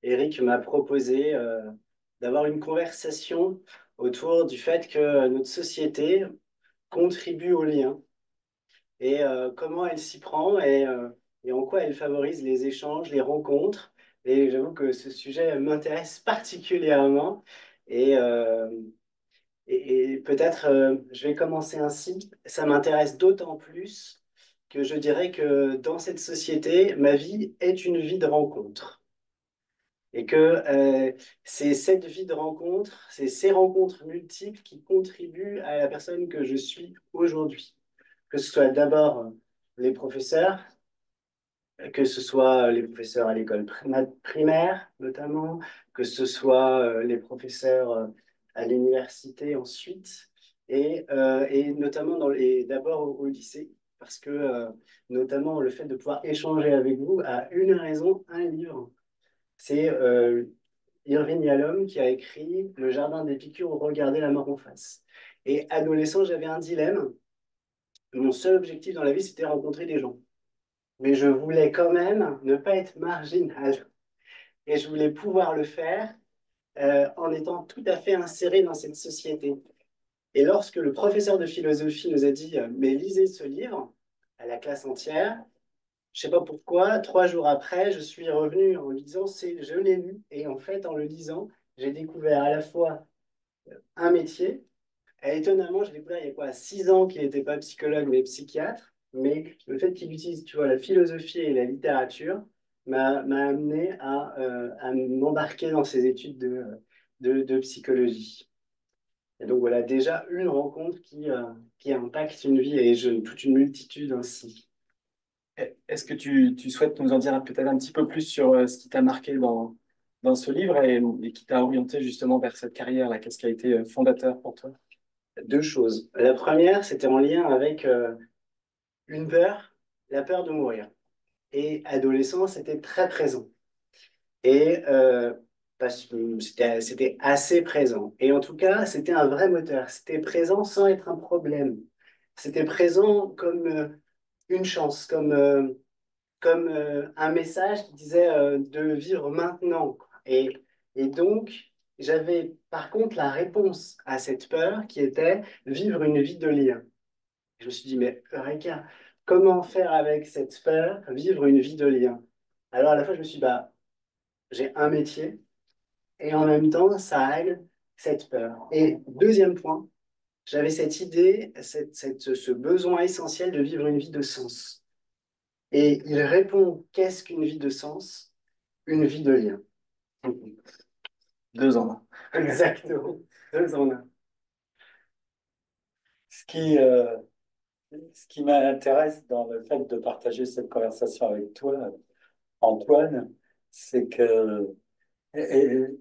Eric m'a proposé d'avoir une conversation autour du fait que notre société contribue au lien et comment elle s'y prend et en quoi elle favorise les échanges, les rencontres. Et j'avoue que ce sujet m'intéresse particulièrement. Et, euh, et peut-être je vais commencer ainsi. Ça m'intéresse d'autant plus que je dirais que dans cette société, ma vie est une vie de rencontre. Et que c'est cette vie de rencontre, c'est ces rencontres multiples qui contribuent à la personne que je suis aujourd'hui. Que ce soit d'abord les professeurs, que ce soit les professeurs à l'école primaire notamment, que ce soit les professeurs à l'université ensuite, et notamment d'abord au lycée, parce que notamment le fait de pouvoir échanger avec vous a une raison, un livre. C'est Irving Yalom qui a écrit Le Jardin d'Épicure ou Regarder la mort en face. Et adolescent, j'avais un dilemme. Mon seul objectif dans la vie, c'était rencontrer des gens. Mais je voulais quand même ne pas être marginal. Et je voulais pouvoir le faire en étant tout à fait inséré dans cette société. Et lorsque le professeur de philosophie nous a dit mais lisez ce livre à la classe entière, je ne sais pas pourquoi, 3 jours après, je suis revenu en lisant, je l'ai lu, et en fait, en le lisant, j'ai découvert à la fois un métier, et étonnamment, j'ai découvert il y a quoi, 6 ans qu'il n'était pas psychologue mais psychiatre, mais le fait qu'il utilise, tu vois, la philosophie et la littérature m'a amené à m'embarquer dans ces études de psychologie. Et donc voilà, déjà une rencontre qui impacte une vie et toute une multitude ainsi. Est-ce que tu souhaites nous en dire peut-être un petit peu plus sur ce qui t'a marqué dans ce livre et qui t'a orienté justement vers cette carrière-là? Qu'est-ce qui a été fondateur pour toi? Deux choses. La première, c'était en lien avec une peur, la peur de mourir. Et adolescent, c'était très présent. Et c'était assez présent. Et en tout cas, c'était un vrai moteur. C'était présent sans être un problème. C'était présent comme une chance, comme un message qui disait de vivre maintenant, quoi. Et donc, j'avais par contre la réponse à cette peur qui était vivre une vie de lien. Je me suis dit, mais Eureka, comment faire avec cette peur, vivre une vie de lien? Alors à la fois, je me suis dit, bah, j'ai un métier et en même temps, ça règle cette peur. Et deuxième point, j'avais cette idée, ce besoin essentiel de vivre une vie de sens. Et il répond, qu'est-ce qu'une vie de sens? Une vie de lien. 2 ans. Exactement. Deux en un. Ce qui, euh, Ce qui m'intéresse dans le fait de partager cette conversation avec toi, Antoine, c'est que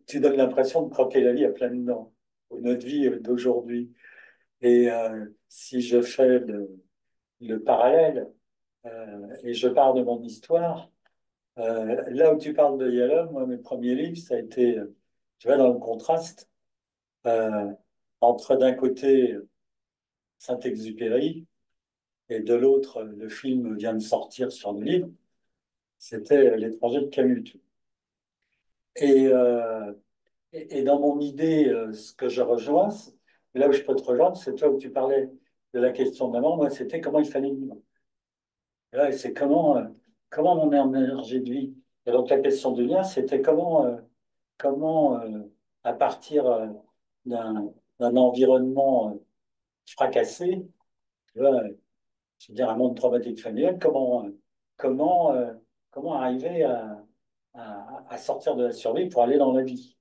tu donnes l'impression de croquer la vie à pleines dents, notre vie d'aujourd'hui. Et si je fais le parallèle, et je pars de mon histoire, là où tu parles de Yalom, moi, mes premiers livres, ça a été, tu vois, dans le contraste, euh, entre d'un côté Saint-Exupéry et de l'autre, le film vient de sortir sur le livre. C'était L'étranger de Camus. Et, euh, et dans mon idée, ce que je rejoins, là où je peux te rejoindre, c'est toi où tu parlais de la question de maman. Moi, c'était comment il fallait vivre. Et là, c'est comment mon énergie de vie. Et donc, la question du lien, c'était comment à partir d'un environnement fracassé, tu vois, je veux dire, un monde traumatique familial, comment, euh, comment arriver à sortir de la survie pour aller dans la vie.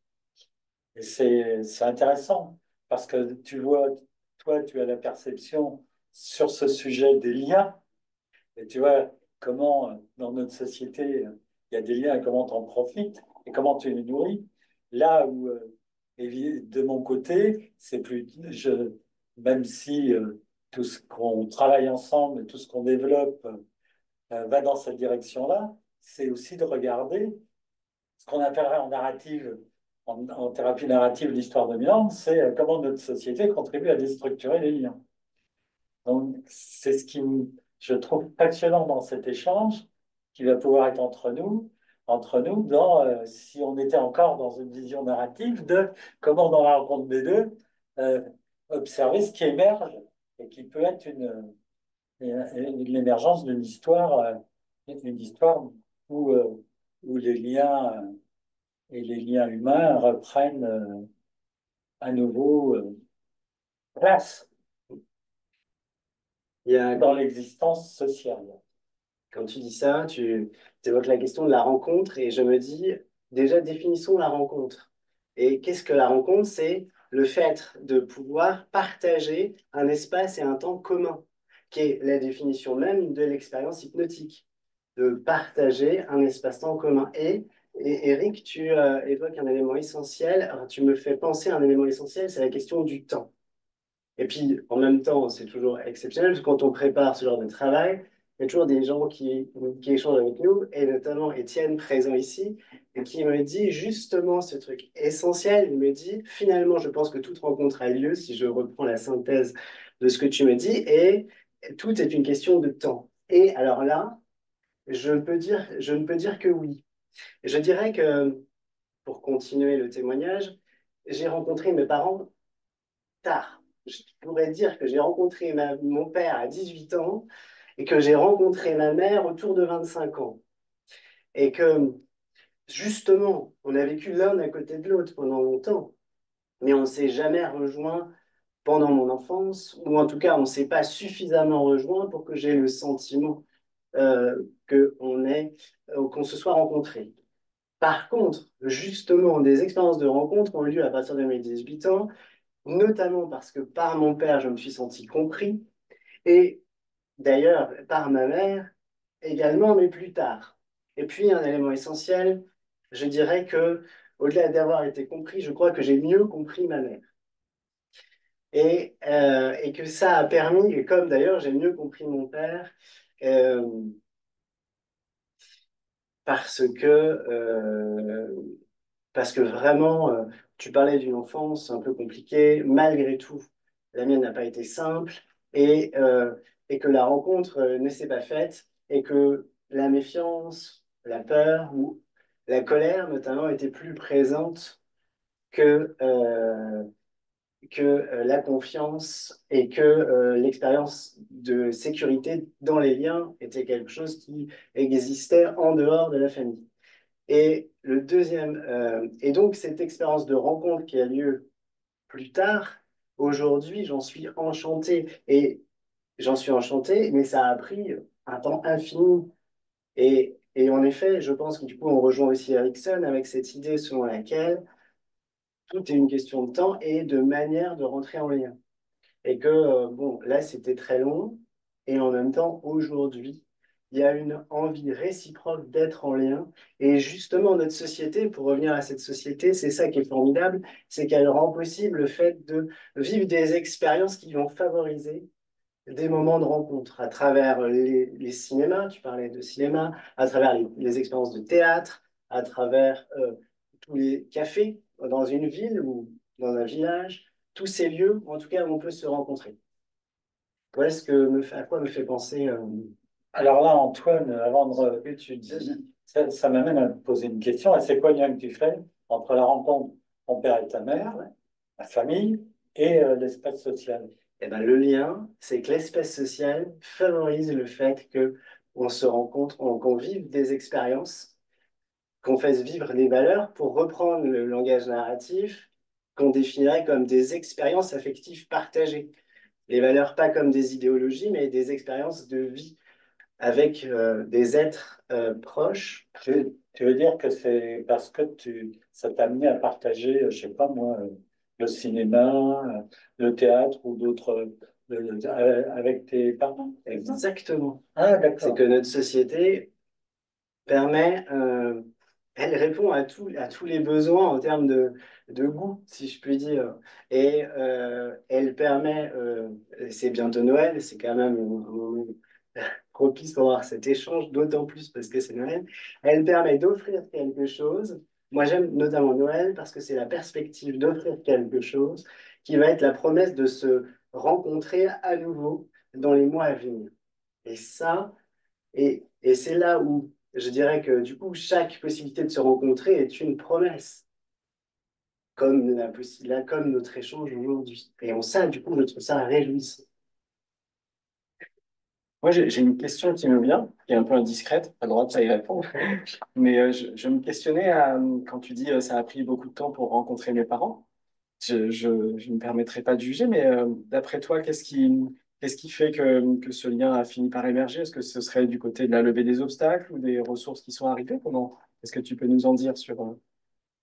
Et c'est intéressant parce que tu vois, toi, tu as la perception sur ce sujet des liens et tu vois comment dans notre société, il y a des liens et comment tu en profites et comment tu les nourris. Là où, de mon côté, c'est plus, même si tout ce qu'on travaille ensemble, tout ce qu'on développe va dans cette direction-là, c'est aussi de regarder ce qu'on appellerait en narrative, en thérapie narrative, l'histoire dominante, c'est comment notre société contribue à déstructurer les liens. Donc, je trouve passionnant dans cet échange qui va pouvoir être entre nous, entre nous si on était encore dans une vision narrative de comment, dans la rencontre des deux, euh, observer ce qui émerge et qui peut être l'émergence une histoire où, où les liens et les liens humains reprennent à nouveau place Il y a, dans l'existence sociale. quand tu dis ça, tu évoques la question de la rencontre et je me dis, déjà définissons la rencontre. Et qu'est-ce que la rencontre? C'est le fait de pouvoir partager un espace et un temps commun, qui est la définition même de l'expérience hypnotique, de partager un espace-temps commun. Et Eric, tu évoques un élément essentiel. Alors, tu me fais penser à un élément essentiel, c'est la question du temps. Et puis, en même temps, c'est toujours exceptionnel, parce que quand on prépare ce genre de travail, il y a toujours des gens qui échangent avec nous, et notamment Étienne, présent ici, et qui me dit justement ce truc essentiel. Il me dit, finalement, je pense que toute rencontre a lieu, si je reprends la synthèse de ce que tu me dis, et tout est une question de temps. Et alors là, je ne peux dire que oui. Je dirais que, pour continuer le témoignage, j'ai rencontré mes parents tard. Je pourrais dire que j'ai rencontré mon père à 18 ans et que j'ai rencontré ma mère autour de 25 ans. Et que, justement, on a vécu l'un à côté de l'autre pendant longtemps, mais on ne s'est jamais rejoint pendant mon enfance, ou en tout cas, on ne s'est pas suffisamment rejoint pour que j'ai le sentiment qu'on se soit rencontrés. Par contre, justement, des expériences de rencontre ont eu lieu à partir de mes 18 ans, notamment parce que par mon père, je me suis senti compris, et d'ailleurs par ma mère également, mais plus tard. Et puis, un élément essentiel, je dirais que, au-delà d'avoir été compris, je crois que j'ai mieux compris ma mère. Et que ça a permis, et comme d'ailleurs j'ai mieux compris mon père, euh, parce que parce que vraiment, tu parlais d'une enfance un peu compliquée, malgré tout, la mienne n'a pas été simple, et que la rencontre ne s'est pas faite, et que la méfiance, la peur ou la colère notamment étaient plus présentes que la confiance et que l'expérience de sécurité dans les liens était quelque chose qui existait en dehors de la famille. Et donc cette expérience de rencontre qui a lieu plus tard, aujourd'hui, j'en suis enchanté. Et j'en suis enchanté, mais ça a pris un temps infini. Et en effet, je pense que du coup, on rejoint aussi Erickson avec cette idée selon laquelle tout est une question de temps et de manière de rentrer en lien. Et que, bon, là, c'était très long. Et en même temps, aujourd'hui, il y a une envie réciproque d'être en lien. Et justement, notre société, pour revenir à cette société, c'est ça qui est formidable, c'est qu'elle rend possible le fait de vivre des expériences qui vont favoriser des moments de rencontre à travers les cinémas, tu parlais de cinéma, à travers les expériences de théâtre, à travers tous les cafés dans une ville ou dans un village, tous ces lieux, en tout cas, où on peut se rencontrer. Voilà à quoi me fait penser. Alors là, Antoine, avant de ce que tu dis, ça m'amène à te poser une question. Et c'est quoi le lien que tu fais entre la rencontre de ton père et ta mère, la famille et l'espace social? Eh ben, le lien, c'est que l'espace social favorise le fait que on se rencontre, qu'on vive des expériences, qu'on fasse vivre des valeurs, pour reprendre le langage narratif, qu'on définirait comme des expériences affectives partagées. Les valeurs pas comme des idéologies, mais des expériences de vie avec des êtres proches. Tu veux dire que c'est parce que ça t'a amené à partager, je sais pas moi, le cinéma, le théâtre ou d'autres avec tes parents? Exactement. Ah, C'est d'accord. que notre société permet, elle répond à tous les besoins en termes de goût, si je puis dire. Et elle permet, c'est bientôt Noël, c'est quand même un moment propice pour avoir cet échange, d'autant plus parce que c'est Noël. Elle permet d'offrir quelque chose. Moi, j'aime notamment Noël parce que c'est la perspective d'offrir quelque chose qui va être la promesse de se rencontrer à nouveau dans les mois à venir. Et ça, et c'est là où je dirais que du coup, chaque possibilité de se rencontrer est une promesse, comme notre échange aujourd'hui. Et en ça, du coup, je trouve ça réjouissant. Moi, j'ai une question qui me vient, qui est un peu indiscrète, pas le droit de ça y répondre. Mais je me questionnais quand tu dis ça a pris beaucoup de temps pour rencontrer mes parents. Je ne me permettrai pas de juger, mais d'après toi, qu'est-ce qui fait que ce lien a fini par émerger? Est-ce que ce serait du côté de la levée des obstacles ou des ressources qui sont arrivées? Comment? Est-ce que tu peux nous en dire sur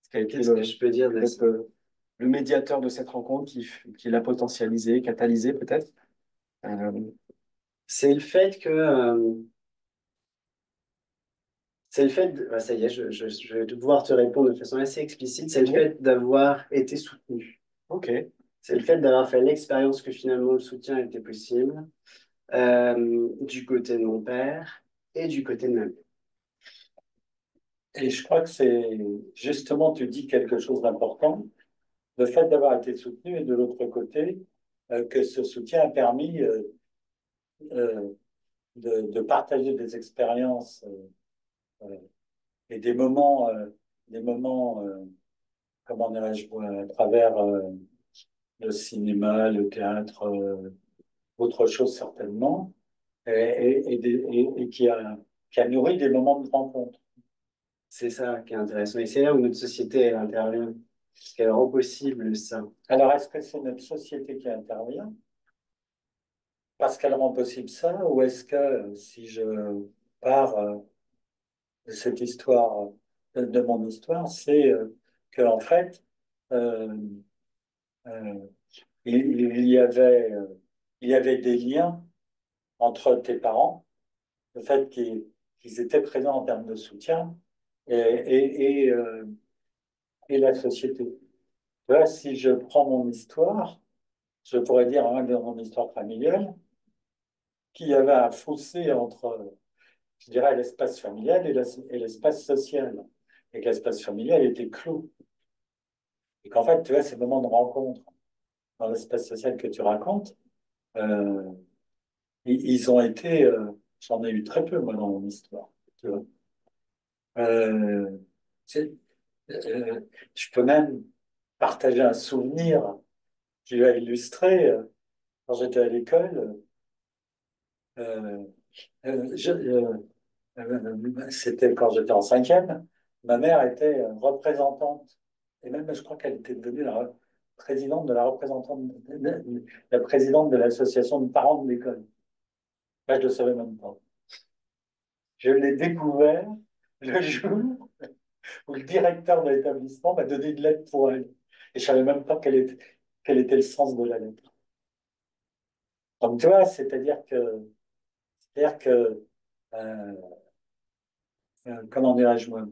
ce qui a été Qu'est-ce que je peux dire de ça? peut-être le médiateur de cette rencontre qui l'a potentialisé, catalysé peut-être? Euh, C'est le fait que, bah, ça y est, je vais devoir te répondre de façon assez explicite, c'est le oui, fait d'avoir été soutenu. ok. C'est le fait d'avoir fait l'expérience que finalement le soutien était possible, du côté de mon père et du côté de ma mère. Et je crois que c'est justement, tu dis quelque chose d'important, le fait d'avoir été soutenu et de l'autre côté, que ce soutien a permis euh, de partager des expériences et des moments comment dirais-je, à travers le cinéma, le théâtre, autre chose certainement, et qui a nourri des moments de rencontre. C'est ça qui est intéressant. Et c'est là où notre société elle intervient, parce qu'elle rend possible ça. Alors, est-ce que c'est notre société qui intervient parce qu'elle rend possible ça, ou est-ce que si je pars de cette histoire, de mon histoire, c'est que en fait, euh, euh, il y avait des liens entre tes parents, le fait qu'ils étaient présents en termes de soutien et la société. Là, si je prends mon histoire, je pourrais dire hein, dans mon histoire familiale qu'il y avait un fossé entre, je dirais, l'espace familial et l'espace social. Et que l'espace familial était clos. Et qu'en fait, tu vois, ces moments de rencontre dans l'espace social que tu racontes, euh, ils ont été, j'en ai eu très peu, moi, dans mon histoire. Tu vois. Euh, c'est- euh, je peux même partager un souvenir qui va illustrer. Quand j'étais à l'école, euh, c'était quand j'étais en cinquième, ma mère était représentante, et même je crois qu'elle était devenue présidente de la représentante, la présidente de l'association de parents de l'école. Là, je ne le savais même pas. Je l'ai découvert le jour où le directeur de l'établissement m'a donné une lettre pour elle. Et je ne savais même pas quel était le sens de la lettre. Donc, tu vois, c'est-à-dire que euh, comment dirais-je moi,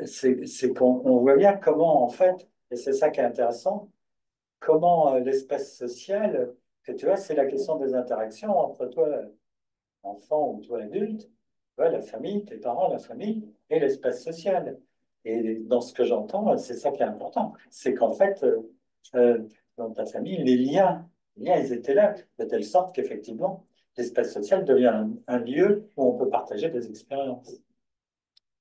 c'est qu'on voit bien comment, en fait, et c'est ça qui est intéressant, comment l'espace social, que tu vois, c'est la question des interactions entre toi, enfant ou toi, adulte, tu vois, la famille, tes parents, la famille, et l'espace social. Et dans ce que j'entends, c'est ça qui est important, c'est qu'en fait, euh, dans ta famille, les liens, ils étaient là, de telle sorte qu'effectivement, l'espace social devient un lieu où on peut partager des expériences.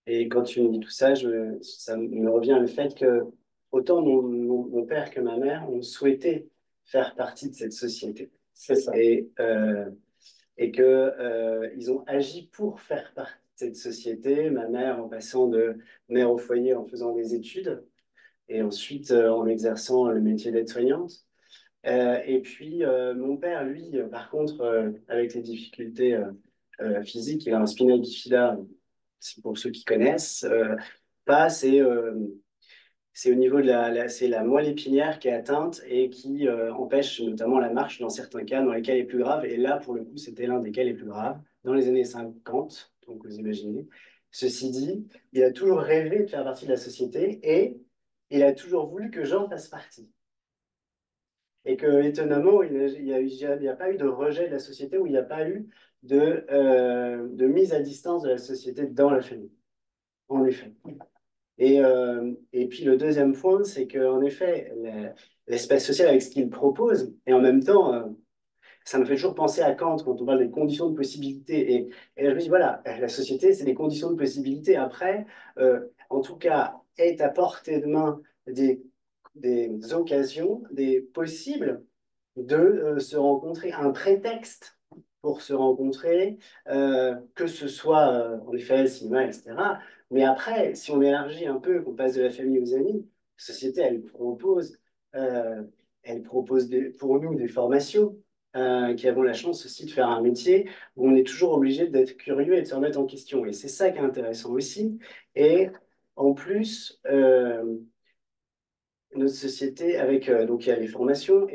Et quand tu me dis tout ça, ça me revient le fait que autant mon père que ma mère ont souhaité faire partie de cette société. C'est ça. Et que, ils ont agi pour faire partie de cette société. Ma mère en passant de mère au foyer en faisant des études et ensuite en exerçant le métier d'aide-soignante. Et puis mon père, lui, par contre, avec les difficultés physiques, il a un spinal bifida, c'est pour ceux qui connaissent, pas, c'est au niveau de c'est la moelle épinière qui est atteinte et qui empêche notamment la marche dans certains cas, dans les cas les plus graves. Et là, pour le coup, c'était l'un des cas les plus graves dans les années 50, donc vous imaginez. Ceci dit, il a toujours rêvé de faire partie de la société et il a toujours voulu que j'en fasse partie. Et que, étonnamment, il n'y a pas eu de rejet de la société ou il n'y a pas eu de mise à distance de la société dans la famille, en effet. Et puis le deuxième point, c'est qu'en effet, l'espace social avec ce qu'il propose, et en même temps, ça me fait toujours penser à Kant quand on parle des conditions de possibilité. Et je me dis, voilà, la société, c'est des conditions de possibilité. Après, en tout cas, est à portée de main des occasions, des possibles de se rencontrer, un prétexte pour se rencontrer, que ce soit en effet cinéma, etc. Mais après, si on élargit un peu, qu'on passe de la famille aux amis, la société, euh, elle propose pour nous des formations qui avons la chance aussi de faire un métier où on est toujours obligé d'être curieux et de se remettre en question. Et c'est ça qui est intéressant aussi. Et en plus, notre société avec donc il y a les formations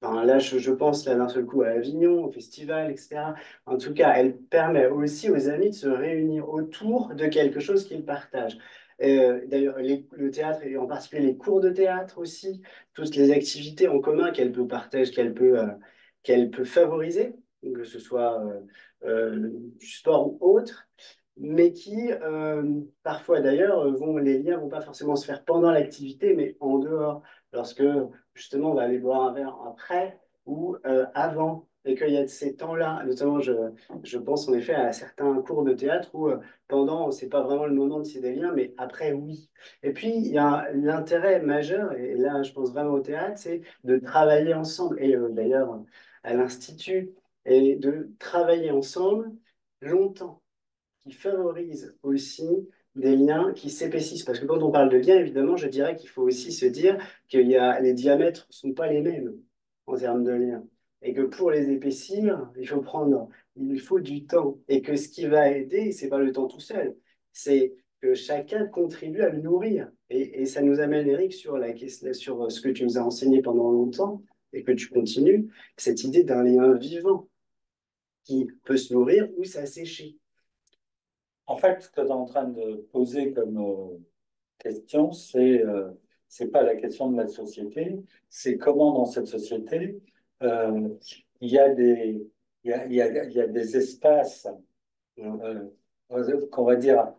enfin, là je pense là d'un seul coup à Avignon, au festival, etc. En tout cas, elle permet aussi aux amis de se réunir autour de quelque chose qu'ils partagent. D'ailleurs, le théâtre et en particulier les cours de théâtre aussi, toutes les activités en commun qu'elle peut partager, qu'elle peut favoriser, que ce soit du sport ou autre, mais qui parfois d'ailleurs les liens vont pas forcément se faire pendant l'activité, mais en dehors, lorsque justement on va aller boire un verre après ou avant, et qu'il y a de ces temps-là, notamment je pense en effet à certains cours de théâtre où pendant, c'est pas vraiment le moment de tisser des liens, mais après oui. Et puis il y a l'intérêt majeur, et là je pense vraiment au théâtre, c'est de travailler ensemble, et d'ailleurs à l'Institut, et de travailler ensemble longtemps qui favorise aussi des liens qui s'épaississent. Parce que quand on parle de liens, évidemment, je dirais qu'il faut aussi se dire que les diamètres ne sont pas les mêmes en termes de liens. Et que pour les épaissir, il faut du temps. Et que ce qui va aider, c'est pas le temps tout seul, c'est que chacun contribue à le nourrir. Et ça nous amène, Eric, sur ce que tu nous as enseigné pendant longtemps et que tu continues, cette idée d'un lien vivant qui peut se nourrir ou s'assécher. En fait, ce que tu es en train de poser comme question, c'est pas la question de la société, c'est comment dans cette société il y a il y a des espaces qu'on va dire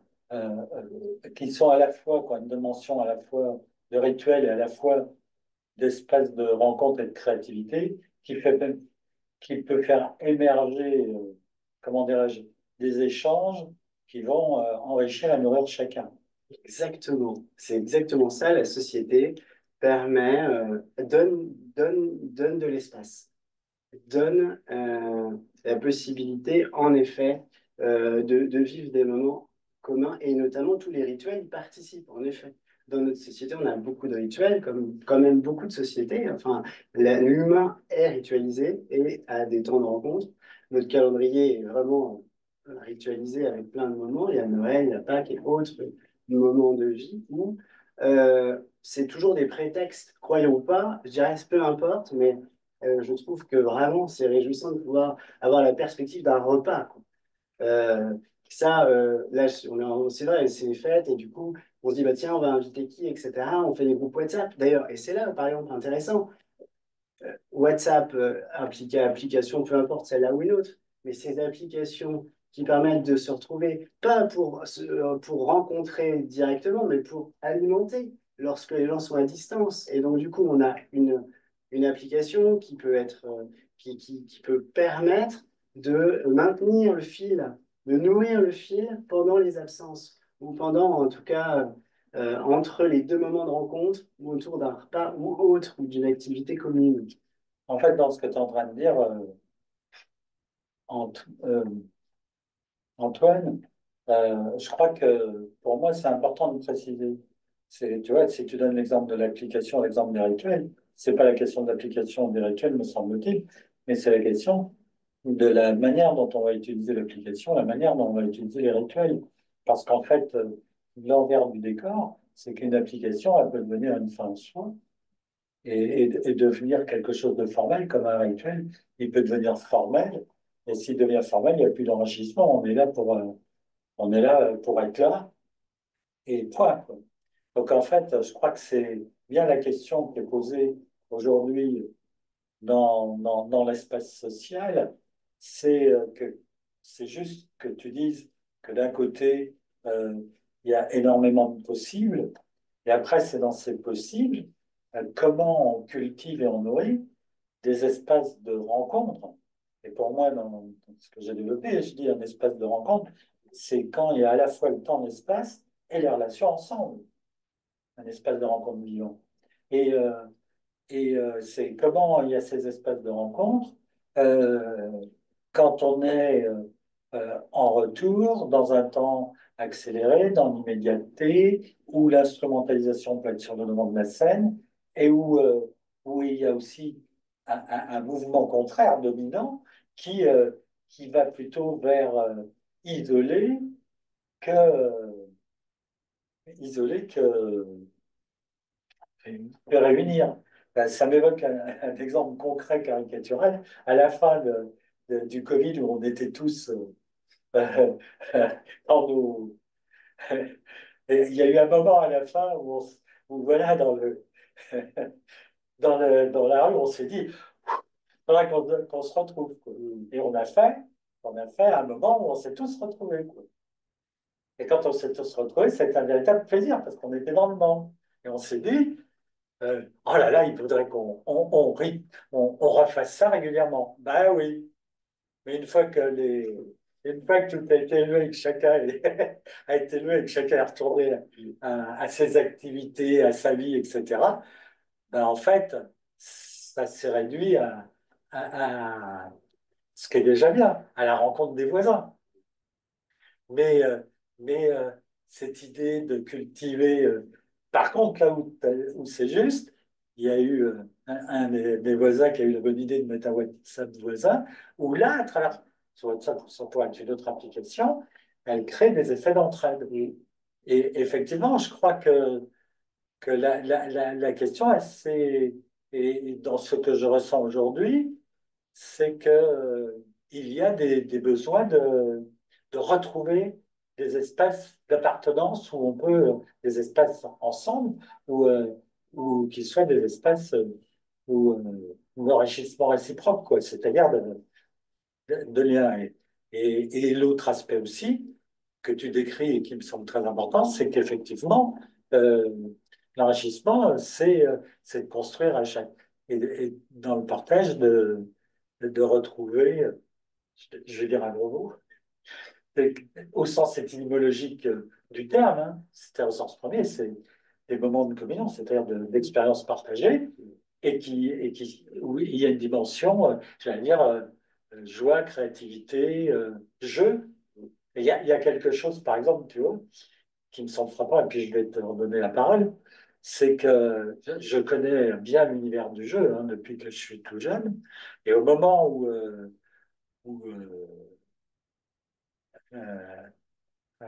qui sont à la fois quoi, une dimension à la fois de rituel et à la fois d'espace de rencontre et de créativité qui peut faire émerger, comment dirais-je, des échanges qui vont enrichir et nourrir chacun. Exactement, c'est exactement ça. La société donne de l'espace, donne la possibilité, en effet, de vivre des moments communs et notamment tous les rituels y participent, en effet. Dans notre société, on a beaucoup de rituels, comme quand même beaucoup de sociétés. Enfin, l'humain est ritualisé et a des temps de rencontre. Notre calendrier est vraiment ritualisé avec plein de moments. Il y a Noël, il y a Pâques et autres moments de vie où c'est toujours des prétextes, croyons ou pas, je dirais peu importe, mais je trouve que vraiment c'est réjouissant de pouvoir avoir la perspective d'un repas, quoi. Euh, là, c'est vrai, c'est fête, et du coup, on se dit, bah, tiens, on va inviter qui, etc. On fait des groupes WhatsApp, d'ailleurs, et c'est là, par exemple, intéressant. WhatsApp, application, peu importe celle-là ou une autre, mais ces applications qui permettent de se retrouver, pas pour rencontrer directement, mais pour alimenter lorsque les gens sont à distance. Et donc, du coup, on a une application qui peut être, qui peut permettre de maintenir le fil, de nourrir le fil pendant les absences, ou pendant, en tout cas, entre les deux moments de rencontre, ou autour d'un repas ou autre, ou d'une activité commune. En fait, dans ce que tu es en train de dire, Ant- euh, Antoine, je crois que pour moi, c'est important de préciser. Tu vois, si tu donnes l'exemple de l'application, l'exemple des rituels, c'est pas la question de l'application des rituels, me semble-t-il, mais c'est la question de la manière dont on va utiliser l'application, la manière dont on va utiliser les rituels. Parce qu'en fait, l'envers du décor, c'est qu'une application, elle peut devenir une fin en soi et devenir quelque chose de formel, comme un rituel. Il peut devenir formel, et s'il devient formel, il n'y a plus d'enrichissement. On est là pour être là, et point, quoi. Donc en fait, je crois que c'est bien la question qui est posée aujourd'hui dans l'espace social, c'est que c'est juste que tu dises que d'un côté, il y a énormément de possibles, et après, c'est dans ces possibles comment on cultive et on nourrit des espaces de rencontre. Et pour moi, dans ce que j'ai développé, je dis un espace de rencontre, c'est quand il y a à la fois le temps, l'espace et les relations ensemble, un espace de rencontre vivant. Et, c'est comment il y a ces espaces de rencontre euh, quand on est en retour, dans un temps accéléré, dans l'immédiateté, où l'instrumentalisation peut être sur le devant de la scène, et où il y a aussi un mouvement contraire, dominant, qui, euh, qui va plutôt vers isoler que, isoler que réunir. Ben, ça m'évoque un exemple concret caricatural. À la fin du Covid, où on était tous euh, dans nos, et il y a eu un moment à la fin où voilà, dans la rue, on s'est dit, il faudra qu'on se retrouve, quoi. Et on a fait un moment où on s'est tous retrouvés, quoi. Et quand on s'est tous retrouvés, c'était un véritable plaisir parce qu'on était dans le monde. Et on s'est dit, oh là là, il faudrait on refasse ça régulièrement. Ben oui, mais une fois que tout a été élevé, que chacun a été élevé, que chacun est retourné à ses activités, à sa vie, etc., ben en fait, ça s'est réduit à ce qui est déjà bien, à la rencontre des voisins. Mais, euh, mais cette idée de cultiver, par contre, là où c'est juste, il y a eu un des voisins qui a eu la bonne idée de mettre un WhatsApp voisin, où là, à travers sur WhatsApp, ça pourrait être une autre application, elle crée des effets d'entraide. Et effectivement, je crois que la question, et dans ce que je ressens aujourd'hui, c'est que, il y a des besoins de retrouver des espaces d'appartenance où on peut, des espaces ensemble, ou qui soient des espaces d'enrichissement réciproque, quoi, c'est-à-dire de liens. Et l'autre aspect aussi que tu décris et qui me semble très important, c'est qu'effectivement, euh, l'enrichissement, c'est de construire à chaque, et dans le partage, de retrouver, je vais dire un gros mot, c'est- au sens étymologique du terme, hein, c'est-à-dire au sens premier, c'est des moments de communion, c'est-à-dire d'expériences partagées, où il y a une dimension, j'allais dire, joie, créativité, jeu. Et il y a quelque chose, par exemple, tu vois, qui me semble frappant, et puis je vais te redonner la parole, c'est que je connais bien l'univers du jeu, hein, depuis que je suis tout jeune, et au moment où euh,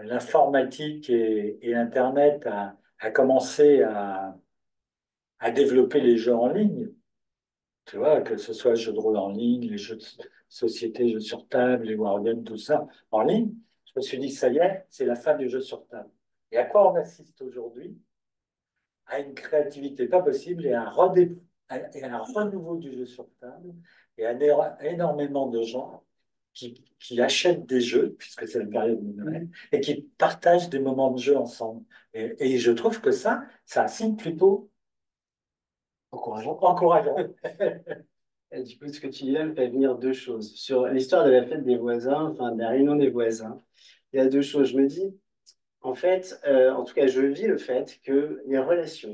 l'informatique et Internet a commencé à développer les jeux en ligne, tu vois, que ce soit les jeux de rôle en ligne, les jeux de société, jeux sur table, les wargames, tout ça, en ligne, je me suis dit, ça y est, c'est la fin du jeu sur table. Et à quoi on assiste aujourd'hui? À une créativité pas possible et à un renouveau du jeu sur table et à énormément de gens qui achètent des jeux, puisque c'est la période de Noël, et qui partagent des moments de jeu ensemble. Et je trouve que ça, c'est un signe plutôt Encourageant. encourageant. Et du coup, ce que tu dis là me fait venir deux choses. Sur l'histoire de la fête des voisins, enfin de la réunion des voisins, il y a deux choses. Je me dis, en fait, en tout cas, je vis le fait que les relations,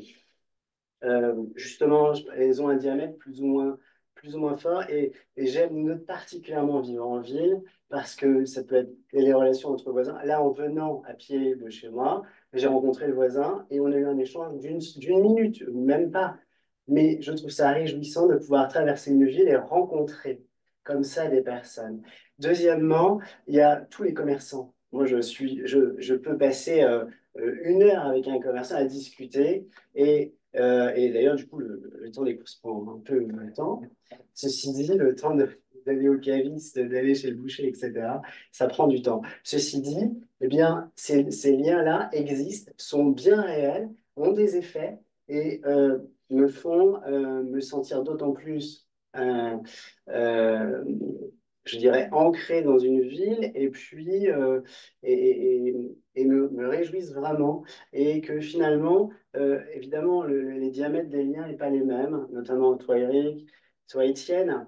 justement, elles ont un diamètre plus ou moins fort et j'aime particulièrement vivre en ville parce que ça peut être les relations entre voisins. Là, en venant à pied de chez moi, j'ai rencontré le voisin et on a eu un échange d'une minute, même pas. Mais je trouve ça réjouissant de pouvoir traverser une ville et rencontrer comme ça des personnes. Deuxièmement, il y a tous les commerçants. Moi, je peux passer une heure avec un commerçant à discuter et d'ailleurs, du coup, le temps des courses prend un peu le temps. Ceci dit, le temps d'aller au caviste, d'aller chez le boucher, etc., ça prend du temps. Ceci dit, eh bien, ces liens-là existent, sont bien réels, ont des effets et me font me sentir d'autant plus euh, euh, je dirais, ancrés dans une ville et puis et me réjouissent vraiment. Et que finalement, évidemment, les diamètres des liens n'est pas les mêmes, notamment toi, Eric, toi, Étienne,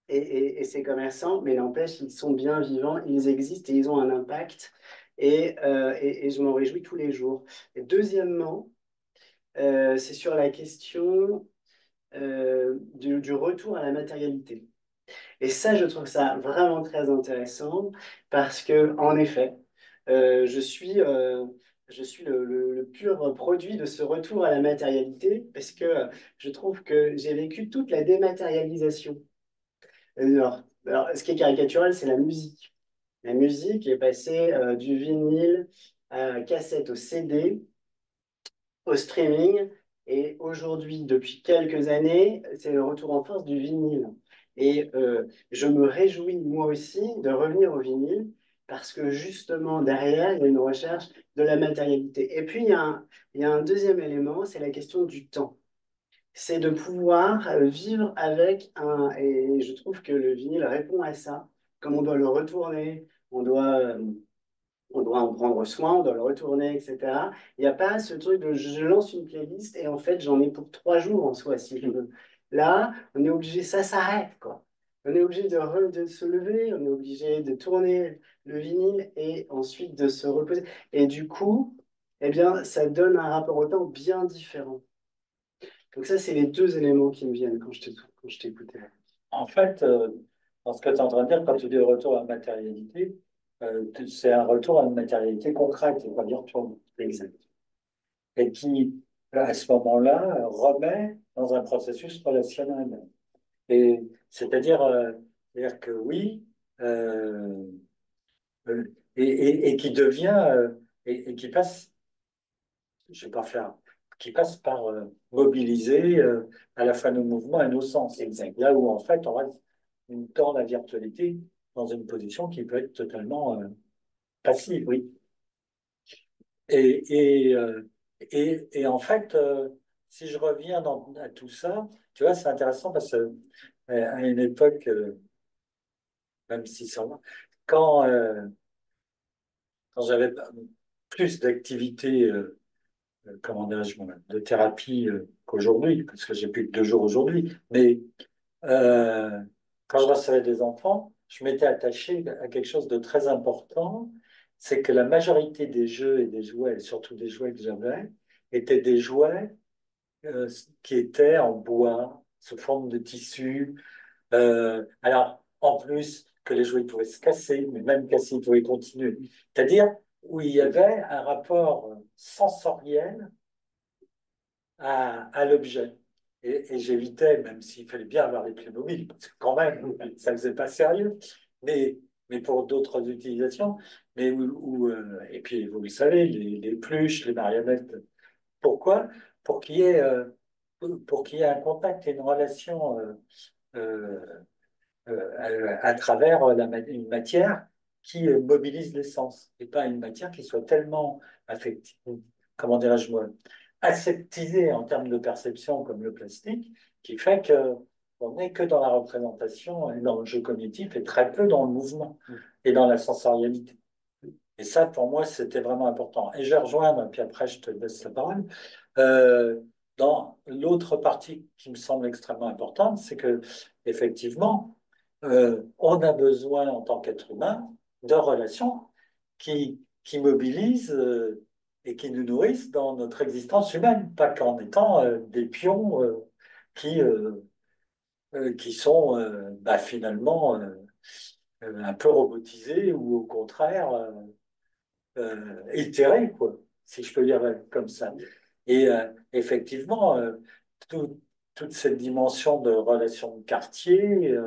ces commerçants, mais n'empêche, ils sont bien vivants, ils existent et ils ont un impact. Et je m'en réjouis tous les jours. Et deuxièmement, c'est sur la question du retour à la matérialité. Et ça, je trouve ça vraiment très intéressant parce que, en effet, je suis le pur produit de ce retour à la matérialité parce que je trouve que j'ai vécu toute la dématérialisation. Ce qui est caricatural, c'est la musique. La musique est passée du vinyle à la cassette au CD, au streaming. Et aujourd'hui, depuis quelques années, c'est le retour en force du vinyle. Et je me réjouis moi aussi de revenir au vinyle parce que justement derrière, il y a une recherche de la matérialité. Et puis, il y a un deuxième élément, c'est la question du temps. C'est de pouvoir vivre avec un... Et je trouve que le vinyle répond à ça. Comme on doit le retourner, on doit en prendre soin, on doit le retourner, etc. Il n'y a pas ce truc de je lance une playlist et en fait j'en ai pour 3 jours en soi si je veux. Là, on est obligé, ça s'arrête quoi. On est obligé de se lever, on est obligé de tourner le vinyle et ensuite de se reposer. Et du coup, eh bien, ça donne un rapport au temps bien différent. Donc ça, c'est les deux éléments qui me viennent quand je t'écoutais. En fait, dans ce que tu es en train de dire, quand tu dis retour à la matérialité, c'est un retour à une matérialité concrète et pas virtuelle. Exact. Et qui, à ce moment-là, remet dans un processus relationnel. Et c'est-à-dire que oui, euh, et qui devient, et qui passe, je vais pas faire, qui passe par mobiliser à la fois nos mouvements et nos sens. Exact. Là où en fait on reste dans la virtualité, dans une position qui peut être totalement passive, oui. Et, et, euh, et en fait, si je reviens à tout ça, tu vois, c'est intéressant parce que à une époque, même si ça va, quand, euh, quand j'avais plus d'activités, comment dirais-je, de thérapie qu'aujourd'hui, parce que j'ai plus que 2 jours aujourd'hui, mais euh, quand je recevais des enfants, je m'étais attaché à quelque chose de très important, c'est que la majorité des jeux et des jouets, et surtout des jouets que j'avais, étaient des jouets qui étaient en bois, sous forme de tissu. Alors, en plus que les jouets pouvaient se casser, mais même cassés, ils pouvaient continuer. C'est-à-dire où il y avait un rapport sensoriel à l'objet. Et j'évitais, même s'il fallait bien avoir les Playmobil, parce que quand même, ça ne faisait pas sérieux, mais, mais pour d'autres utilisations. Mais et puis, vous le savez, les pluches, les marionnettes. Pourquoi? Pour qu'il y ait, pour qu'il y ait un contact et une relation euh, à travers une matière qui mobilise les sens, et pas une matière qui soit tellement affective, comment dirais-je moi, aseptisée en termes de perception comme le plastique, qui fait que on n'est que dans la représentation et dans le jeu cognitif et très peu dans le mouvement et dans la sensorialité. Et ça, pour moi, c'était vraiment important. Et je vais rejoindre, puis après, je te laisse la parole. Euh, Dans l'autre partie qui me semble extrêmement importante, c'est que effectivement, on a besoin en tant qu'être humain de relations qui mobilisent et qui nous nourrissent dans notre existence humaine, pas qu'en étant des pions qui sont finalement un peu robotisés ou au contraire itérés, quoi, si je peux dire comme ça. Et effectivement, tout- toute cette dimension de relation de quartier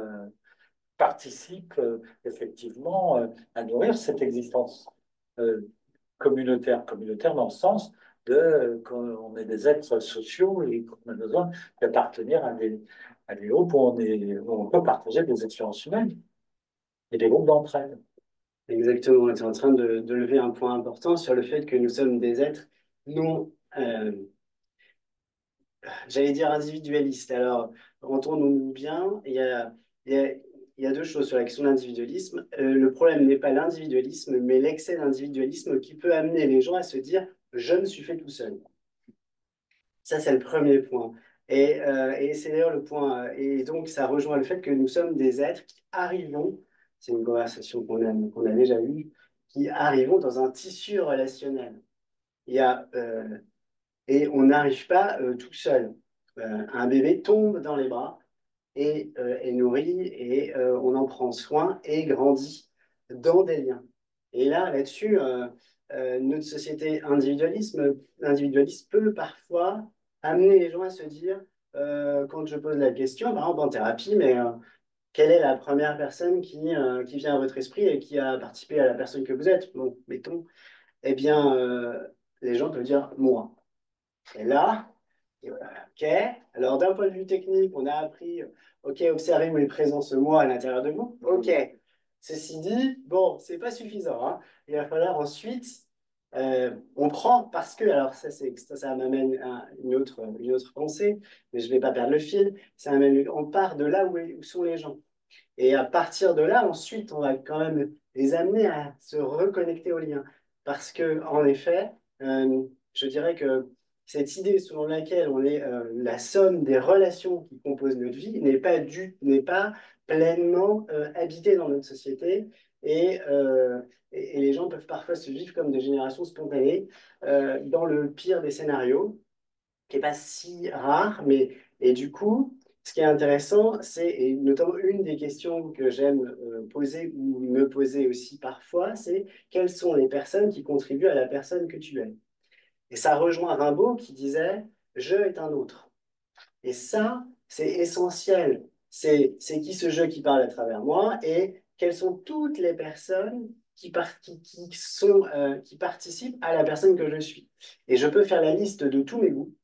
participe effectivement à nourrir cette existence euh, communautaire. Communautaire dans le sens de qu'on est des êtres sociaux et qu'on a besoin d'appartenir à des groupes où on peut partager des expériences humaines et des groupes d'entraide. Exactement, tu es en train de lever un point important sur le fait que nous sommes des êtres non, j'allais dire individualistes. Alors, entendons-nous bien, il y a il y a deux choses sur la question de l'individualisme. Le problème n'est pas l'individualisme, mais l'excès d'individualisme qui peut amener les gens à se dire je me suis fait tout seul. Ça, c'est le premier point. Et c'est d'ailleurs le point. Et donc, ça rejoint le fait que nous sommes des êtres qui arrivons, c'est une conversation qu'on a déjà eue, qui arrivons dans un tissu relationnel. Il y a, et on n'arrive pas tout seul. Un bébé tombe dans les bras et est nourri et on en prend soin et grandit dans des liens. Et là-dessus, notre société individualiste peut parfois amener les gens à se dire, quand je pose la question, par exemple en thérapie, mais quelle est la première personne qui vient à votre esprit et qui a participé à la personne que vous êtes? Bon, mettons, eh bien, les gens peuvent dire moi. Et là, et voilà, ok. Alors, d'un point de vue technique, on a appris, ok, observez où est présent ce moi à l'intérieur de vous. Ok. Ceci dit, bon, c'est pas suffisant, hein. Il va falloir ensuite, on prend parce que, alors ça m'amène à une autre pensée, mais je ne vais pas perdre le fil. On part de là où sont les gens. Et à partir de là, ensuite, on va quand même les amener à se reconnecter au lien. Parce que, en effet, je dirais que cette idée selon laquelle on est la somme des relations qui composent notre vie n'est pas pleinement habitée dans notre société. Et, et les gens peuvent parfois se vivre comme des générations spontanées dans le pire des scénarios qui n'est pas si rare, mais et du coup, ce qui est intéressant, c'est, et notamment une des questions que j'aime poser ou me poser aussi parfois, c'est quelles sont les personnes qui contribuent à la personne que tu es. Et ça rejoint Rimbaud qui disait, je est un autre. Et ça, c'est essentiel. C'est qui ce je qui parle à travers moi et quelles sont toutes les personnes qui participent à la personne que je suis. Et je peux faire la liste de tous mes goûts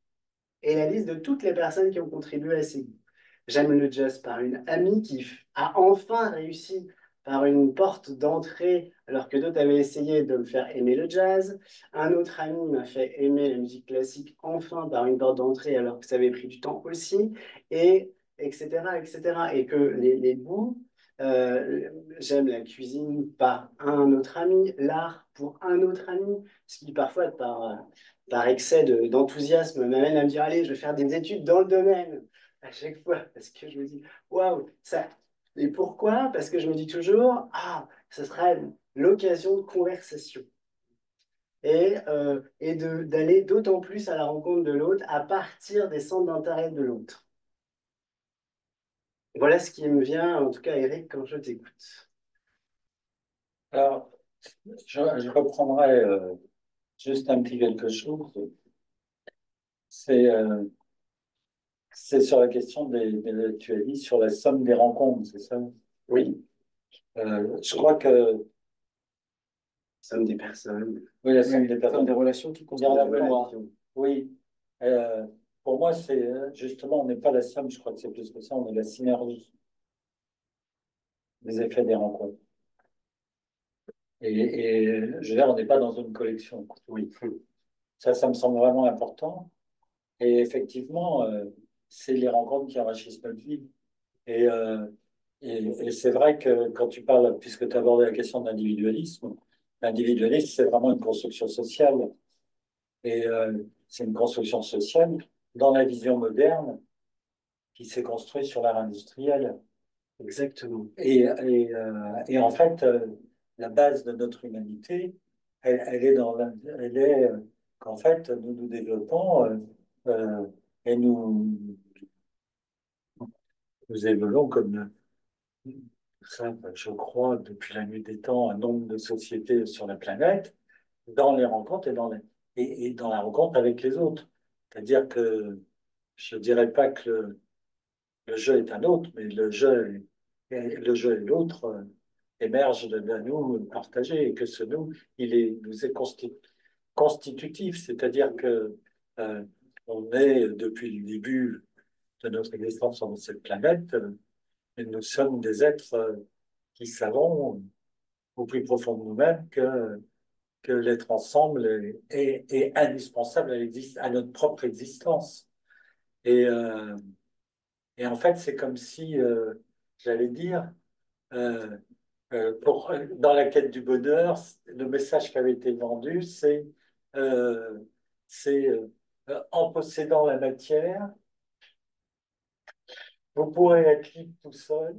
et la liste de toutes les personnes qui ont contribué à ces goûts. J'aime le jazz par une amie qui a enfin réussi par une porte d'entrée alors que d'autres avaient essayé de me faire aimer le jazz. Un autre ami m'a fait aimer la musique classique enfin par une porte d'entrée alors que ça avait pris du temps aussi, et etc. etc. Et que les goûts, euh, j'aime la cuisine par un autre ami, l'art pour un autre ami, ce qui parfois par excès d'enthousiasme m'amène à me dire, allez, je vais faire des études dans le domaine à chaque fois, parce que je me dis, waouh, ça. Et pourquoi? Parce que je me dis toujours, ah, ce sera l'occasion de conversation. D'aller d'autant plus à la rencontre de l'autre à partir des centres d'intérêt de l'autre. Voilà ce qui me vient, en tout cas, Eric, quand je t'écoute. Alors, je reprendrai juste un petit quelque chose. C'est c'est sur la question tu as dit sur la somme des rencontres, c'est ça? Oui, Je crois que sommes des personnes. oui, la somme Oui, des comme personnes. des relations qui Dire constituent la le moi. relation. Oui. Pour moi, c'est justement, on n'est pas la somme, je crois que c'est plus que ça, on est la synergie des effets des rencontres. Et je veux dire, on n'est pas dans une collection. Oui. Ça me semble vraiment important. Et effectivement, c'est les rencontres qui enrichissent notre vie. Et, euh, et c'est vrai que quand tu parles, puisque tu as abordé la question de l'individualisme, c'est vraiment une construction sociale. Et c'est une construction sociale dans la vision moderne qui s'est construite sur l'art industriel. Exactement. Et en fait, la base de notre humanité, elle est elle est qu'en fait, nous nous développons euh, et nous évoluons comme ça, je crois, depuis la nuit des temps, un nombre de sociétés sur la planète, dans les rencontres et dans la rencontre avec les autres. C'est-à-dire que je ne dirais pas que le jeu est un autre, mais le jeu et l'autre émergent d'un nous partagé et que ce nous, nous est constitutif, c'est-à-dire que euh, on est depuis le début de notre existence sur cette planète, et nous sommes des êtres qui savons au plus profond de nous-mêmes que l'être ensemble est indispensable à notre propre existence. Et, euh, et en fait, c'est comme si, j'allais dire, Euh, dans la quête du bonheur, le message qui avait été vendu, euh, c'est en possédant la matière, vous pourrez être libre tout seul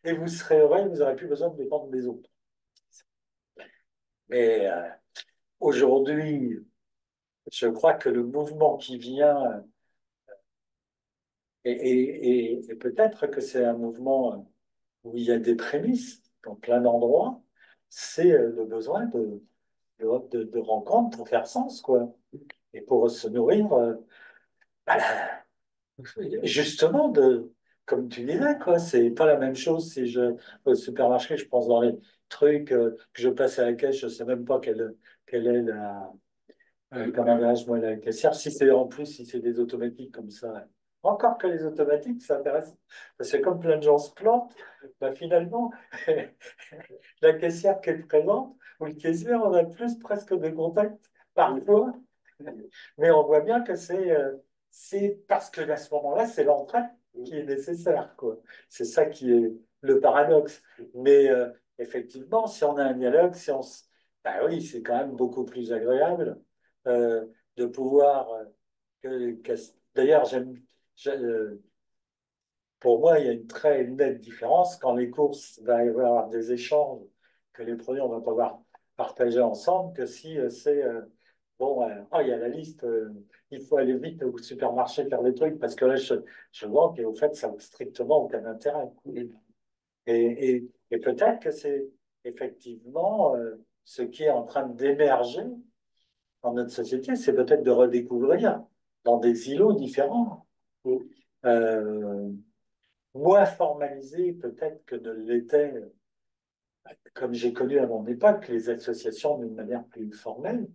et vous serez heureux, vous n'aurez plus besoin de dépendre des autres. Mais aujourd'hui, je crois que le mouvement qui vient, et peut-être que c'est un mouvement où il y a des prémices dans plein d'endroits, c'est le besoin de rencontres pour faire sens, quoi. Et pour se nourrir, bah, justement, comme tu disais, quoi. C'est pas la même chose si je, au supermarché, je pense dans les trucs que je passe à la caisse, je sais même pas quelle est comment dirais-je, moi, la caissière. Si c'est en plus, si c'est des automatiques comme ça. Encore que les automatiques, ça intéresse. Parce que comme plein de gens se plantent, bah, finalement, la caissière qui est présente, ou le caissier, on a plus presque de contact parfois. Mais on voit bien que c'est parce que à ce moment-là, c'est l'entraide qui est nécessaire, quoi. C'est ça qui est le paradoxe. Mais effectivement, si on a un dialogue, si on bah oui, c'est quand même beaucoup plus agréable euh, de pouvoir. D'ailleurs, pour moi, il y a une très nette différence quand les courses, il va y avoir des échanges, que les produits, on va pouvoir partager ensemble, que si c'est bon, il y a la liste, il faut aller vite au supermarché faire des trucs, parce que là, je vois qu'au fait, ça n'a strictement aucun intérêt. Et peut-être que c'est effectivement ce qui est en train d'émerger dans notre société, c'est peut-être de redécouvrir dans des îlots différents. Euh, Moins formalisé peut-être que ne l'était, comme j'ai connu à mon époque, les associations d'une manière plus formelle,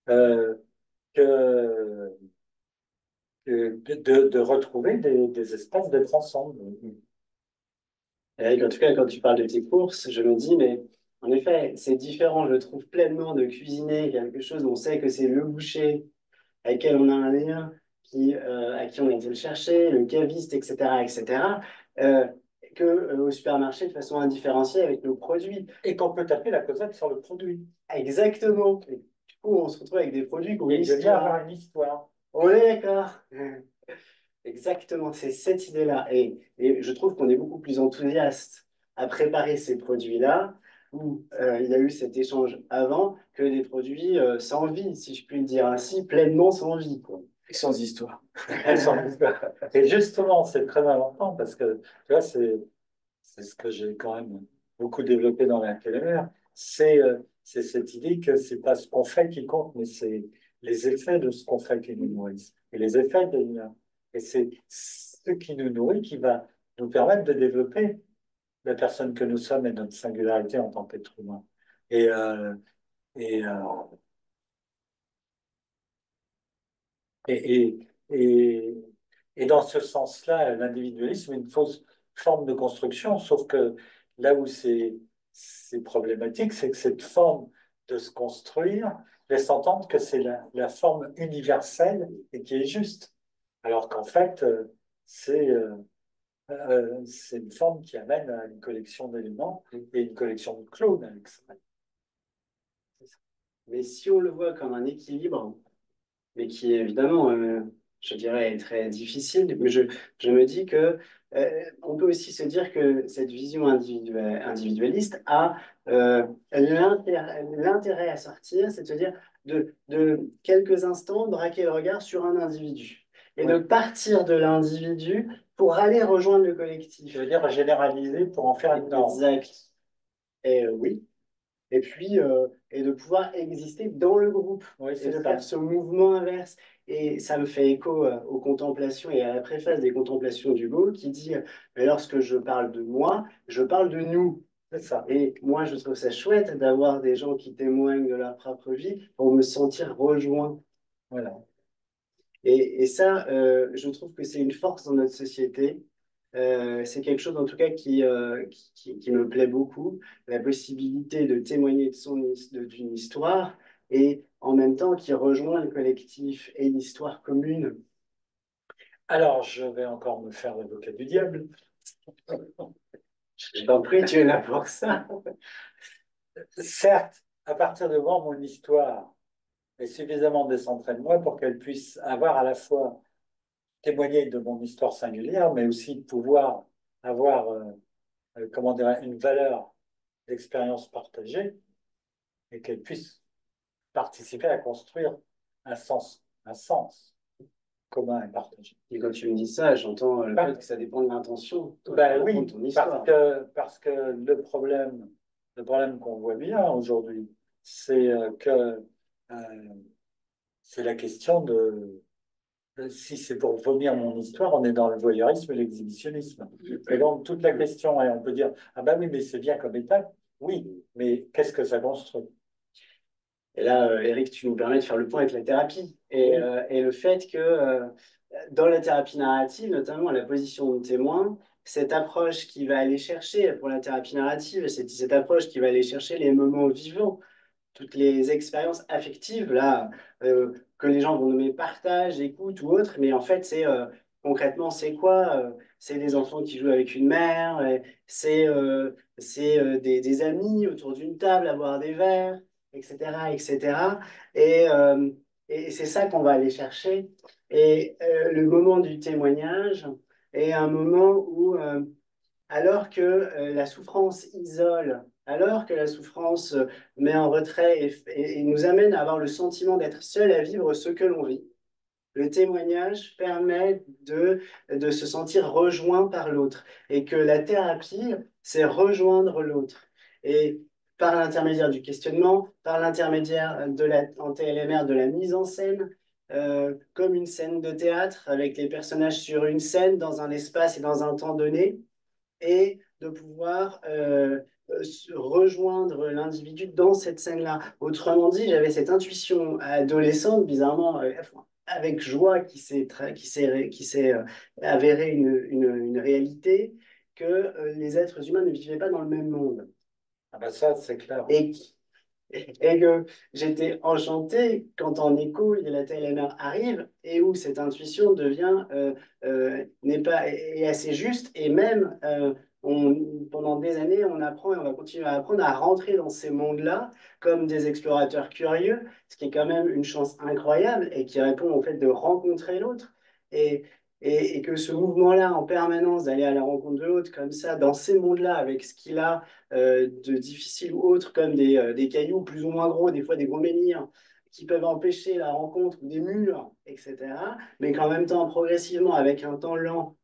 euh, que, de retrouver des espaces d'être ensemble. Et en tout cas, quand tu parles de tes courses, je me dis, mais en effet, c'est différent. Je trouve pleinement de cuisiner quelque chose où on sait que c'est le boucher avec lequel on a un lien, à qui on a été le chercher, le caviste, etc., etc., euh, que, au supermarché de façon indifférenciée avec nos produits. Et qu'on peut taper la causette sur le produit. Exactement. Et du coup, on se retrouve avec des produits qui ont Et une il devient avoir histoire. une histoire. On est d'accord. Exactement, c'est cette idée-là. Et je trouve qu'on est beaucoup plus enthousiaste à préparer ces produits-là, où il y a eu cet échange avant, que des produits sans vie, si je puis le dire ainsi, pleinement sans vie, quoi. Et sans histoire. Et justement, c'est très important parce que tu vois, c'est ce que j'ai quand même beaucoup développé dans la LR, c'est cette idée que c'est pas ce qu'on fait qui compte, mais c'est les effets de ce qu'on fait qui nous nourrissent. Et les effets et c'est ce qui nous nourrit qui va nous permettre de développer la personne que nous sommes et notre singularité en tant qu'être humain. Et, euh, et, euh, et, et, et dans ce sens-là, l'individualisme est une fausse forme de construction, sauf que là où c'est problématique, c'est que cette forme de se construire laisse entendre que c'est la forme universelle et qui est juste. Alors qu'en fait, c'est une forme qui amène à une collection d'éléments et une collection de clones avec ça. Mais si on le voit comme un équilibre, mais qui évidemment, je dirais, est très difficile. Mais je me dis que on peut aussi se dire que cette vision individualiste a l'intérêt à sortir, c'est-à-dire de quelques instants braquer le regard sur un individu et de Ouais. partir de l'individu pour aller rejoindre le collectif. Je veux dire généraliser pour en faire une norme. Exact. Et oui. Et puis, et de pouvoir exister dans le groupe Oui, et c'est de ça. faire ce mouvement inverse. Et ça me fait écho aux contemplations et à la préface des contemplations d'Hugo qui dit, mais lorsque je parle de moi, je parle de nous. C'est ça. Et moi, je trouve ça chouette d'avoir des gens qui témoignent de leur propre vie pour me sentir rejoint. Voilà. Et ça, je trouve que c'est une force dans notre société. C'est quelque chose, en tout cas, qui me plaît beaucoup, la possibilité de témoigner d'une histoire et en même temps qui rejoint le collectif et l'histoire commune. Alors, je vais encore me faire l'avocat du diable. Je t'en prie, tu es là pour ça. Certes, à partir de moi, mon histoire est suffisamment décentrée de moi pour qu'elle puisse avoir à la fois témoigner de mon histoire singulière, mais aussi de pouvoir avoir, comment dire, une valeur d'expérience partagée et qu'elle puisse participer à construire un sens commun et partagé. Et quand tu me dis ça, j'entends le fait que ça dépend de l'intention. Toi, tu Ben racontes oui, ton histoire. parce que le problème qu'on voit bien aujourd'hui, c'est que euh, c'est la question de si c'est pour vomir mon histoire, on est dans le voyeurisme et l'exhibitionnisme. Et donc toute la question, et on peut dire, ah ben oui, mais c'est bien comme étape. Oui, mais qu'est-ce que ça construit? Et là, Eric, tu nous permets de faire le point avec la thérapie. Oui. Et le fait que dans la thérapie narrative, notamment la position de témoin, cette approche qui va aller chercher, pour la thérapie narrative, c'est cette approche qui va aller chercher les moments vivants, toutes les expériences affectives, là, que les gens vont nommer partage, écoute ou autre, mais en fait, c'est concrètement, c'est quoi? C'est des enfants qui jouent avec une mère, et c'est des amis autour d'une table à boire des verres, etc., etc. Et, euh, et c'est ça qu'on va aller chercher. Et le moment du témoignage est un moment où alors que la souffrance isole, alors que la souffrance met en retrait et nous amène à avoir le sentiment d'être seul à vivre ce que l'on vit, le témoignage permet de se sentir rejoint par l'autre et que la thérapie, c'est rejoindre l'autre. Et par l'intermédiaire du questionnement, par l'intermédiaire en TLMR de la mise en scène, comme une scène de théâtre avec les personnages sur une scène dans un espace et dans un temps donné, et de pouvoir rejoindre l'individu dans cette scène-là. Autrement dit, j'avais cette intuition adolescente, bizarrement, avec joie, qui s'est avérée une réalité, que les êtres humains ne vivaient pas dans le même monde. Ah ben ça, c'est clair. Et que j'étais enchanté quand en écho, la TLMR arrive et où cette intuition devient, n'est pas, est assez juste et même pendant des années, on apprend et on va continuer à apprendre à rentrer dans ces mondes-là comme des explorateurs curieux, ce qui est quand même une chance incroyable et qui répond au fait de rencontrer l'autre. Et, et que ce mouvement-là en permanence d'aller à la rencontre de l'autre comme ça, dans ces mondes-là, avec ce qu'il a de difficiles ou autres, comme des cailloux plus ou moins gros, des fois des gros menhirs, qui peuvent empêcher la rencontre, ou des murs, etc. Mais qu'en même temps, progressivement, avec un temps lent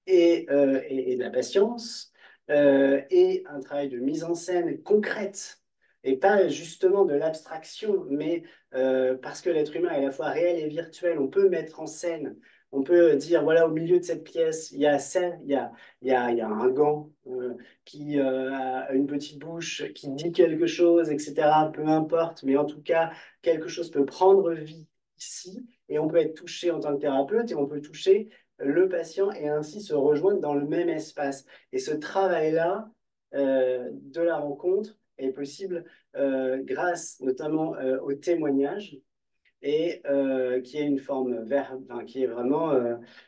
et de la patience, et un travail de mise en scène concrète, et pas justement de l'abstraction, mais parce que l'être humain est à la fois réel et virtuel, on peut mettre en scène, on peut dire, voilà, au milieu de cette pièce, il y a ça, il y a un gant qui a une petite bouche, qui dit quelque chose, etc. Peu importe, mais en tout cas, quelque chose peut prendre vie ici, et on peut être touché en tant que thérapeute, et on peut toucher le patient et ainsi se rejoindre dans le même espace. Et ce travail-là de la rencontre est possible grâce notamment au témoignage et qui est une forme enfin, qui est vraiment,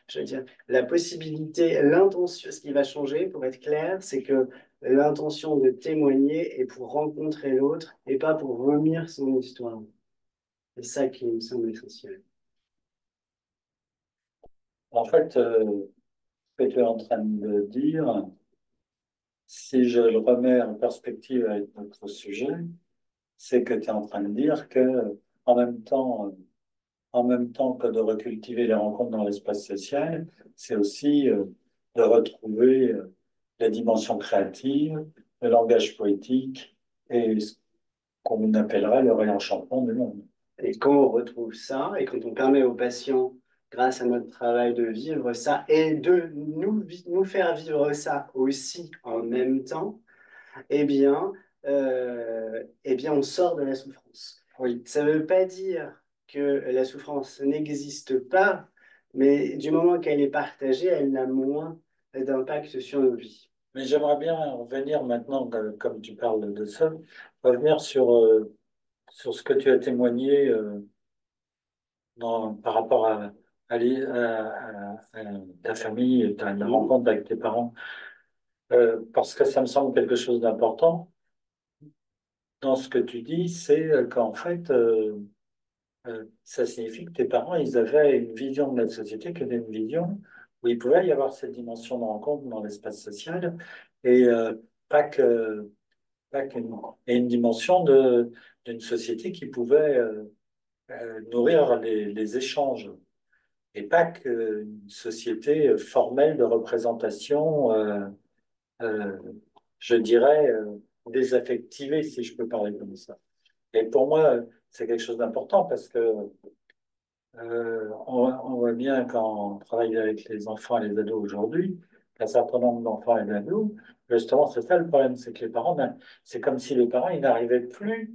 je veux dire, la possibilité, l'intention. Ce qui va changer, pour être clair, c'est que l'intention de témoigner est pour rencontrer l'autre et pas pour vomir son histoire. C'est ça qui me semble essentiel. En fait, ce que tu es en train de dire, si je le remets en perspective avec notre sujet, c'est que tu es en train de dire que en même temps, en même temps que de recultiver les rencontres dans l'espace social, c'est aussi de retrouver la dimension créative, le langage poétique et ce qu'on appellerait le réenchantement du monde. Et quand on retrouve ça, et quand on permet aux patients, grâce à notre travail, de vivre ça et de nous faire vivre ça aussi en même temps, eh bien, on sort de la souffrance. Oui, Ça ne veut pas dire que la souffrance n'existe pas, mais du moment qu'elle est partagée, elle n'a moins d'impact sur nos vies. mais j'aimerais bien revenir maintenant, comme tu parles de ça, revenir sur ce que tu as témoigné par rapport à ta famille, et ta la rencontre avec tes parents. parce que ça me semble quelque chose d'important dans ce que tu dis, c'est qu'en fait, ça signifie que tes parents, ils avaient une vision de la société qui était une vision où il pouvait y avoir cette dimension de rencontre dans l'espace social et pas que, pas qu'une, et une dimension d'une société qui pouvait nourrir les échanges et pas qu'une société formelle de représentation, euh, je dirais, désaffectivée, si je peux parler comme ça. Et pour moi, c'est quelque chose d'important parce que on voit bien quand on travaille avec les enfants et les ados aujourd'hui, qu'un certain nombre d'enfants et d'ados, justement, c'est ça le problème, c'est que les parents, c'est comme si les parents, ils n'arrivaient plus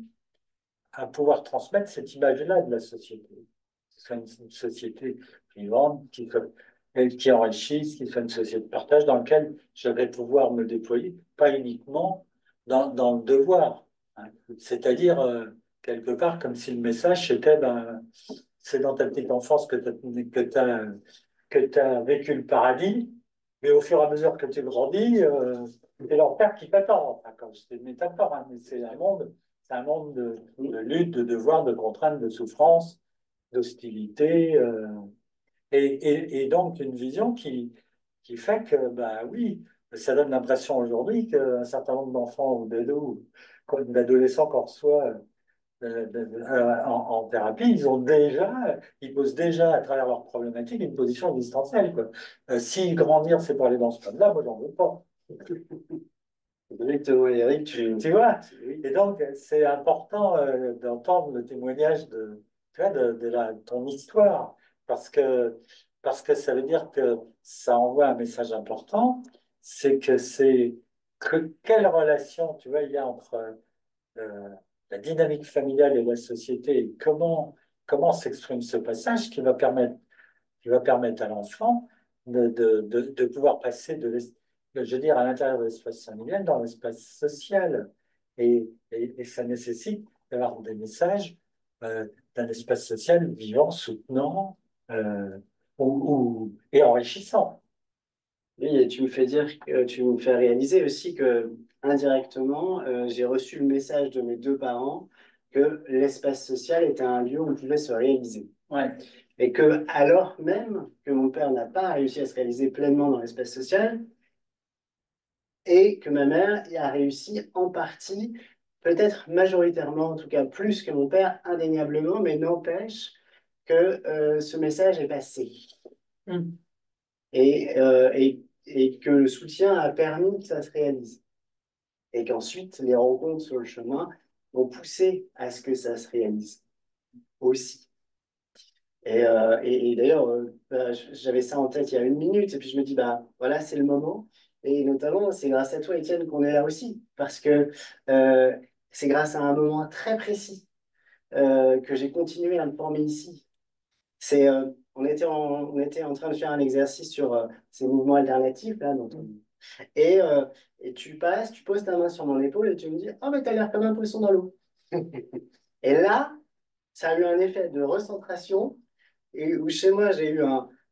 à pouvoir transmettre cette image-là de la société. Que ce soit une société vivante, qui enrichisse, qui soit une société de partage dans laquelle je vais pouvoir me déployer, pas uniquement dans le devoir. Hein. C'est-à-dire, quelque part, comme si le message, c'était, ben, c'est dans ta petite enfance que tu as vécu le paradis, mais au fur et à mesure que tu grandis, c'est l'enfer qui t'attend. Enfin, comme c'est une métaphore, hein, mais c'est un monde de lutte, de devoir, de contraintes, de souffrance, d'hostilité, et donc une vision qui fait que, bah oui, ça donne l'impression aujourd'hui qu'un certain nombre d'enfants ou d'ados, ou d'adolescents qu'on reçoit en thérapie, ils posent déjà à travers leurs problématiques une position existentielle, quoi. Si grandir, c'est pour aller dans ce mode-là, moi, j'en veux pas. Exactement, Eric, Tu vois? Et donc, c'est important d'entendre le témoignage tu vois, de ton histoire, parce que, parce que ça veut dire que ça envoie un message important, c'est quelle relation, tu vois, il y a entre euh, la dynamique familiale et la société, et comment s'exprime ce passage qui va permettre à l'enfant de pouvoir passer je veux dire, à l'intérieur de l'espace familial dans l'espace social. Et ça nécessite d'avoir des messages euh, d'un espace social vivant, soutenant euh, et enrichissant. Oui, et tu me fais réaliser aussi que indirectement, j'ai reçu le message de mes deux parents que l'espace social était un lieu où on pouvait se réaliser. Ouais. Et que, alors même que mon père n'a pas réussi à se réaliser pleinement dans l'espace social, et que ma mère y a réussi en partie, peut-être majoritairement, en tout cas plus que mon père, indéniablement, mais n'empêche que ce message est passé. Mm. Et que le soutien a permis que ça se réalise. Et qu'ensuite, les rencontres sur le chemin vont pousser à ce que ça se réalise aussi. Et d'ailleurs, bah, j'avais ça en tête il y a une minute, et puis je me dis, bah voilà, c'est le moment. Et notamment, c'est grâce à toi, Étienne, qu'on est là aussi, parce que euh, c'est grâce à un moment très précis que j'ai continué à me former ici. On était en train de faire un exercice sur ces mouvements alternatifs, là, et, euh, et tu poses ta main sur mon épaule et tu me dis, oh, mais t'as l'air comme un poisson dans l'eau. Et là, ça a eu un effet de recentration et où chez moi, j'ai eu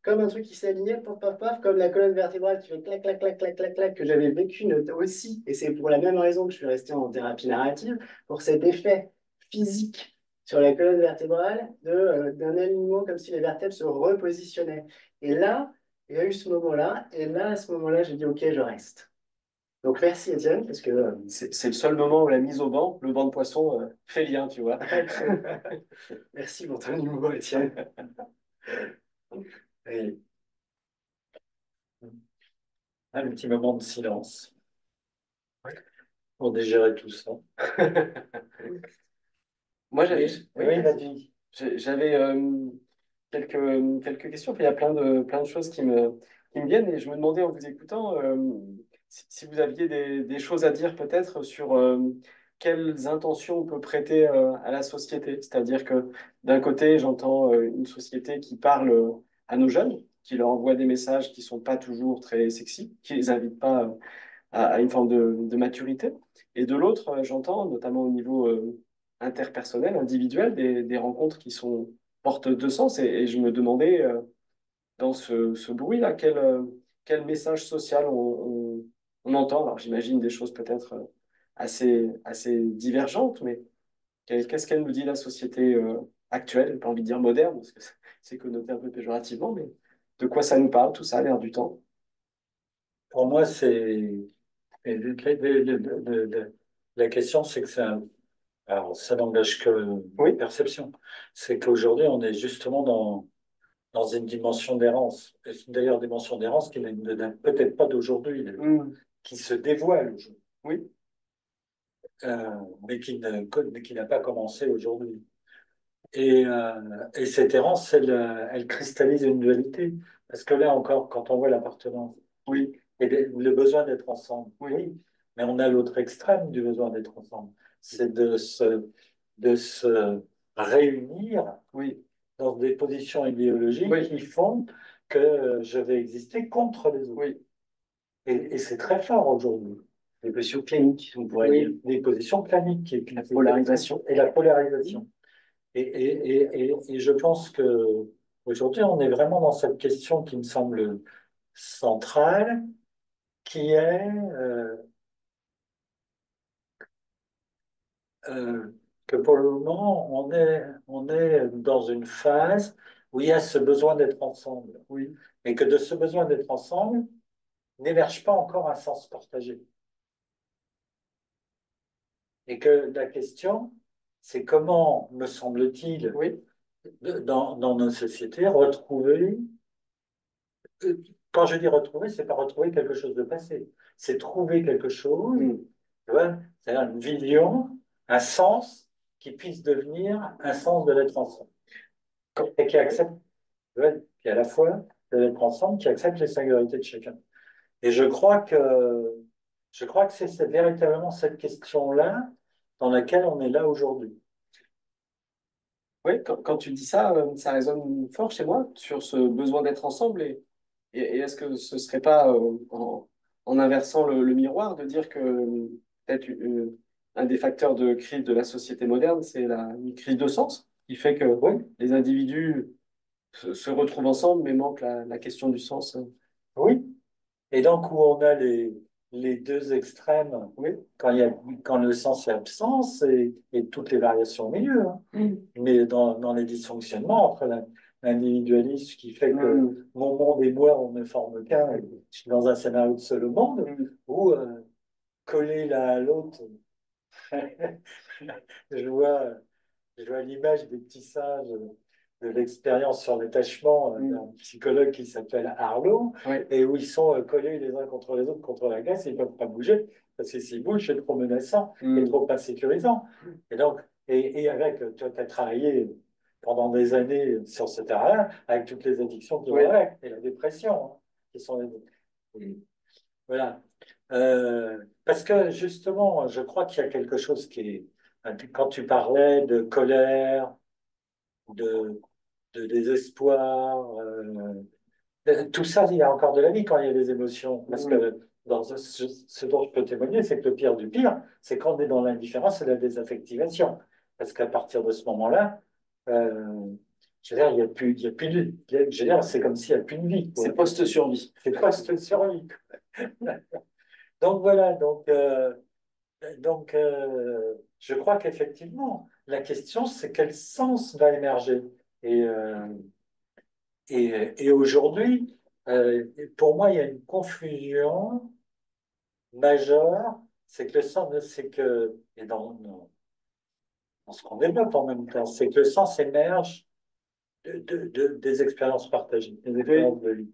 comme un truc qui s'alignait, paf, paf, paf, comme la colonne vertébrale qui fait clac, clac, clac, clac, clac, clac, que j'avais vécu aussi. Et c'est pour la même raison que je suis resté en thérapie narrative, pour cet effet physique sur la colonne vertébrale d'un alignement comme si les vertèbres se repositionnaient. Et là, il y a eu ce moment-là, et là, à ce moment-là, j'ai dit, OK, je reste. Donc merci Étienne, parce que C'est le seul moment où la mise au banc, le banc de poisson, fait lien, tu vois. merci pour ton humour, Étienne. Et Un petit moment de silence pour digérer tout ça. Moi, j'avais Oui, vas-y. j'avais quelques questions. Puis il y a plein de choses qui me viennent et je me demandais en vous écoutant si vous aviez des choses à dire peut-être sur quelles intentions on peut prêter à la société. C'est-à-dire que d'un côté, j'entends une société qui parle à nos jeunes, qui leur envoie des messages qui sont pas toujours très sexy, qui les invitent pas à une forme de maturité. Et de l'autre, j'entends, notamment au niveau interpersonnel, individuel, des rencontres qui sont portes de sens. Et je me demandais, dans ce bruit-là, quel message social on entend, alors j'imagine des choses peut-être assez divergentes, mais qu'est-ce qu'elle nous dit la société actuelle, j'ai pas envie de dire moderne, parce que c'est connoté un peu péjorativement, mais de quoi ça nous parle, tout ça, à l'ère du temps? Pour moi, la question, c'est que alors, ça n'engage que Oui, perception. C'est qu'aujourd'hui, on est justement dans une dimension d'errance. Et d'ailleurs, dimension d'errance qui n'est peut-être pas d'aujourd'hui, hmm, qui se dévoile aujourd'hui, oui, mais qui n'a pas commencé aujourd'hui. Et cette errance, elle cristallise une dualité. Parce que là encore, quand on voit l'appartenance oui, et le besoin d'être ensemble, oui, oui, mais on a l'autre extrême du besoin d'être ensemble. C'est de se réunir oui, dans des positions idéologiques oui, qui font que je vais exister contre les autres. oui, Et c'est très fort aujourd'hui. Des positions cliniques, on pourrait dire. oui, Des positions planiques la polarisation. et la polarisation. Et je pense que aujourd'hui, on est vraiment dans cette question qui me semble centrale, qui est euh, que pour le moment, on est dans une phase où il y a ce besoin d'être ensemble, Oui, mais que de ce besoin d'être ensemble n'émerge pas encore un sens partagé. Et que la question, c'est comment, me semble-t-il, oui, dans nos sociétés, retrouver. Quand je dis retrouver, c'est pas retrouver quelque chose de passé, c'est trouver quelque chose, hmm. tu vois, c'est-à-dire une vision, un sens qui puisse devenir un sens de l'être ensemble et qui accepte, tu vois, qui à la fois de l'être ensemble, qui accepte les singularités de chacun. Et je crois que c'est véritablement cette question-là dans laquelle on est là aujourd'hui. Oui, quand tu dis ça, ça résonne fort chez moi sur ce besoin d'être ensemble. Et est-ce que ce serait pas, en inversant le miroir, de dire que peut-être un des facteurs de crise de la société moderne, c'est une crise de sens, qui fait que Oui, les individus se retrouvent ensemble, mais manquent la question du sens. oui. Et donc, où on a les deux extrêmes, Oui. quand le sens est absent, et toutes les variations au milieu, hein. Mm. Mais dans les dysfonctionnements, entre l'individualisme qui fait que Mm. mon monde et moi, on ne forment qu'un, et je suis dans un scénario de seul monde, Mm. où collés l'un à l'autre, je vois, je vois l'image des petits singes de l'expérience sur l'attachement Mm. d'un psychologue qui s'appelle Arlo, Oui. et où ils sont collés les uns contre les autres contre la glace, et ils ne peuvent pas bouger, parce que s'ils bougent, c'est trop menaçant et Mm. trop insécurisant. Et donc, et avec, toi, tu as travaillé pendant des années sur ce terrain, avec toutes les addictions qui vont Oui. avec, et la dépression, hein, qui sont voilà. Parce que justement, je crois qu'il y a quelque chose qui est, quand tu parlais de colère, de, de désespoir, tout ça, il y a encore de la vie quand il y a des émotions. Parce Mm. que ce dont je peux témoigner, c'est que le pire du pire, c'est quand on est dans l'indifférence et la désaffectivation. Parce qu'à partir de ce moment-là, euh, je veux dire, il y a plus de, je veux dire, c'est comme s'il n'y a plus de vie, C'est quoi. post-survie. C'est presque survie. Donc voilà, je crois qu'effectivement, la question, c'est quel sens va émerger. Et, euh, et aujourd'hui, pour moi, il y a une confusion majeure, c'est que le sens, c'est que, et dans ce qu'on développe en même temps, c'est que le sens émerge des expériences partagées, des Oui. expériences de vie.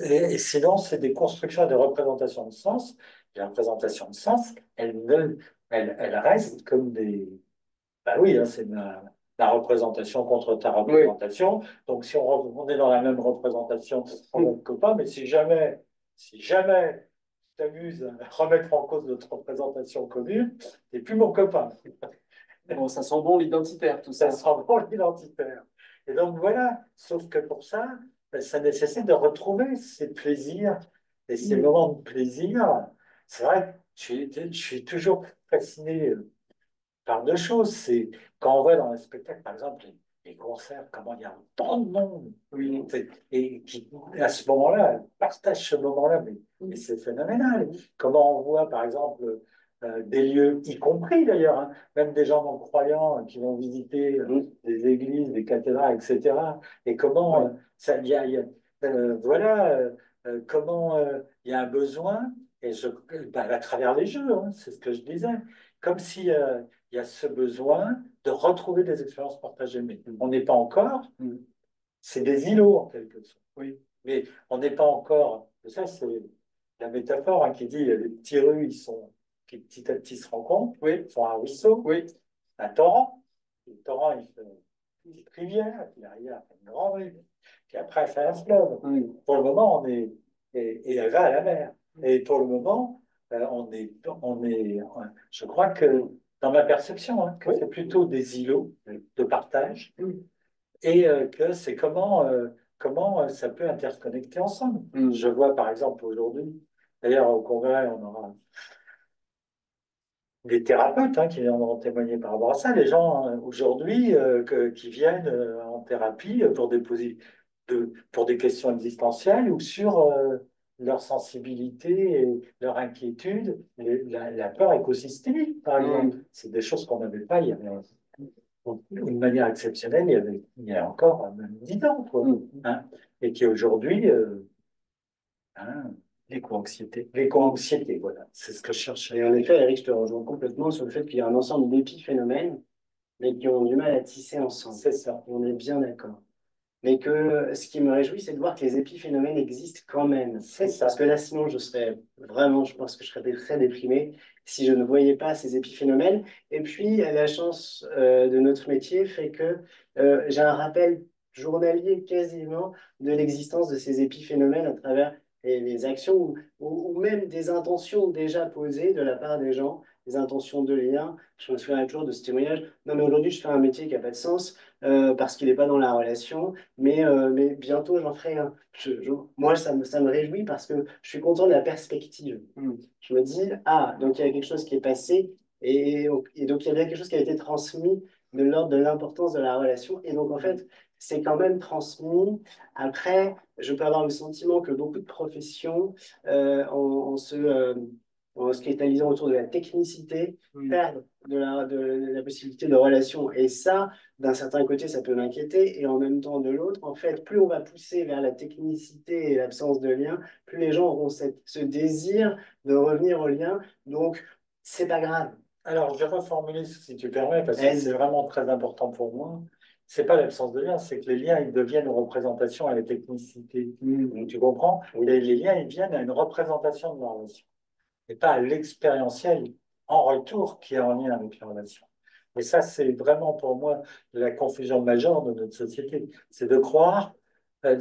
Et sinon, c'est des constructions et des représentations de sens. Les représentations de sens, elles restent comme des. Ben oui, hein, c'est la représentation contre ta Oui. représentation. Donc, si on est dans la même représentation, on va Mm. être copains. Mais si jamais tu t'amuses à remettre en cause notre représentation commune, t'es plus mon copain. Bon, ça sent bon l'identitaire, tout Ça ça. sera vraiment identitaire. Et donc voilà, sauf que pour ça, ben, ça nécessite de retrouver ces plaisirs et ces Mm. moments de plaisir. C'est vrai que je suis toujours fasciné par deux choses. C'est quand on voit dans les spectacles, par exemple, les concerts, comment il y a tant de monde. Oui. Et qui, à ce moment-là, partage ce moment-là, mais c'est phénoménal. Comment on voit, par exemple, des lieux, y compris d'ailleurs, hein, même des gens non-croyants qui vont visiter des églises, des cathédrales, etc. Et comment ça, voilà, comment il y a un besoin, et à travers les jeux, hein, c'est ce que je disais, comme si il y a ce besoin de retrouver des expériences partagées. Mais on n'est pas encore, c'est des îlots en quelque sorte. Oui. Mais on n'est pas encore, ça c'est la métaphore hein, qui dit les petits rues, qui petit à petit se rencontrent, Oui. font un ruisseau, Oui. un torrent. Le torrent, il fait une petite rivière, puis la rivière fait une grande rivière, puis après, elle fait un fleuve. Pour le moment, et elle va à la mer. Et pour le moment, je crois que, dans ma perception, hein, que c'est plutôt des îlots de partage et que c'est comment ça peut interconnecter ensemble. Je vois par exemple aujourd'hui, d'ailleurs au congrès, on aura des thérapeutes hein, qui viendront témoigner par rapport à ça, les gens aujourd'hui qui viennent en thérapie pour des questions existentielles ou sur leur sensibilité et leur inquiétude, la peur écosystémique, par exemple. C'est des choses qu'on n'avait pas il y avait d'une manière exceptionnelle il y a encore même 10 ans, quoi, hein, et qui aujourd'hui, hein, l'éco-anxiété, voilà, c'est ce que je cherchais. Et en effet, Eric, je te rejoins complètement sur le fait qu'il y a un ensemble d'épiphénomènes, mais qui ont du mal à tisser ensemble. C'est ça. On est bien d'accord. Mais que ce qui me réjouit, c'est de voir que les épiphénomènes existent quand même. C'est ça. Parce que là, sinon, je pense que je serais très déprimé si je ne voyais pas ces épiphénomènes. Et puis, la chance de notre métier fait que j'ai un rappel journalier quasiment de l'existence de ces épiphénomènes à travers les actions ou même des intentions déjà posées de la part des gens, des intentions de lien. Je me souviens toujours de ce témoignage. Non, mais aujourd'hui, je fais un métier qui n'a pas de sens parce qu'il n'est pas dans la relation. Mais bientôt, j'en ferai un. Moi, ça me réjouit parce que je suis content de la perspective. Je me dis, ah, donc il y a quelque chose qui est passé et donc il y a bien quelque chose qui a été transmis de l'ordre de l'importance de la relation. Et donc, en fait, c'est quand même transmis. Après, je peux avoir le sentiment que beaucoup de professions, en se cristallisant autour de la technicité, perdent de la possibilité de relation. Et ça, d'un certain côté, ça peut m'inquiéter, et en même temps, de l'autre, en fait, plus on va pousser vers la technicité et l'absence de lien, plus les gens auront ce désir de revenir au lien. Donc, c'est pas grave. Alors, je vais reformuler si tu permets, parce que c'est vraiment très important pour moi. C'est pas l'absence de lien, c'est que les liens, ils deviennent une représentation à la technicité. Tu comprends? Les liens, ils viennent à une représentation de la relation, et pas à l'expérientiel en retour qui est en lien avec la relation. Et ça, c'est vraiment pour moi la confusion majeure de notre société. C'est de croire,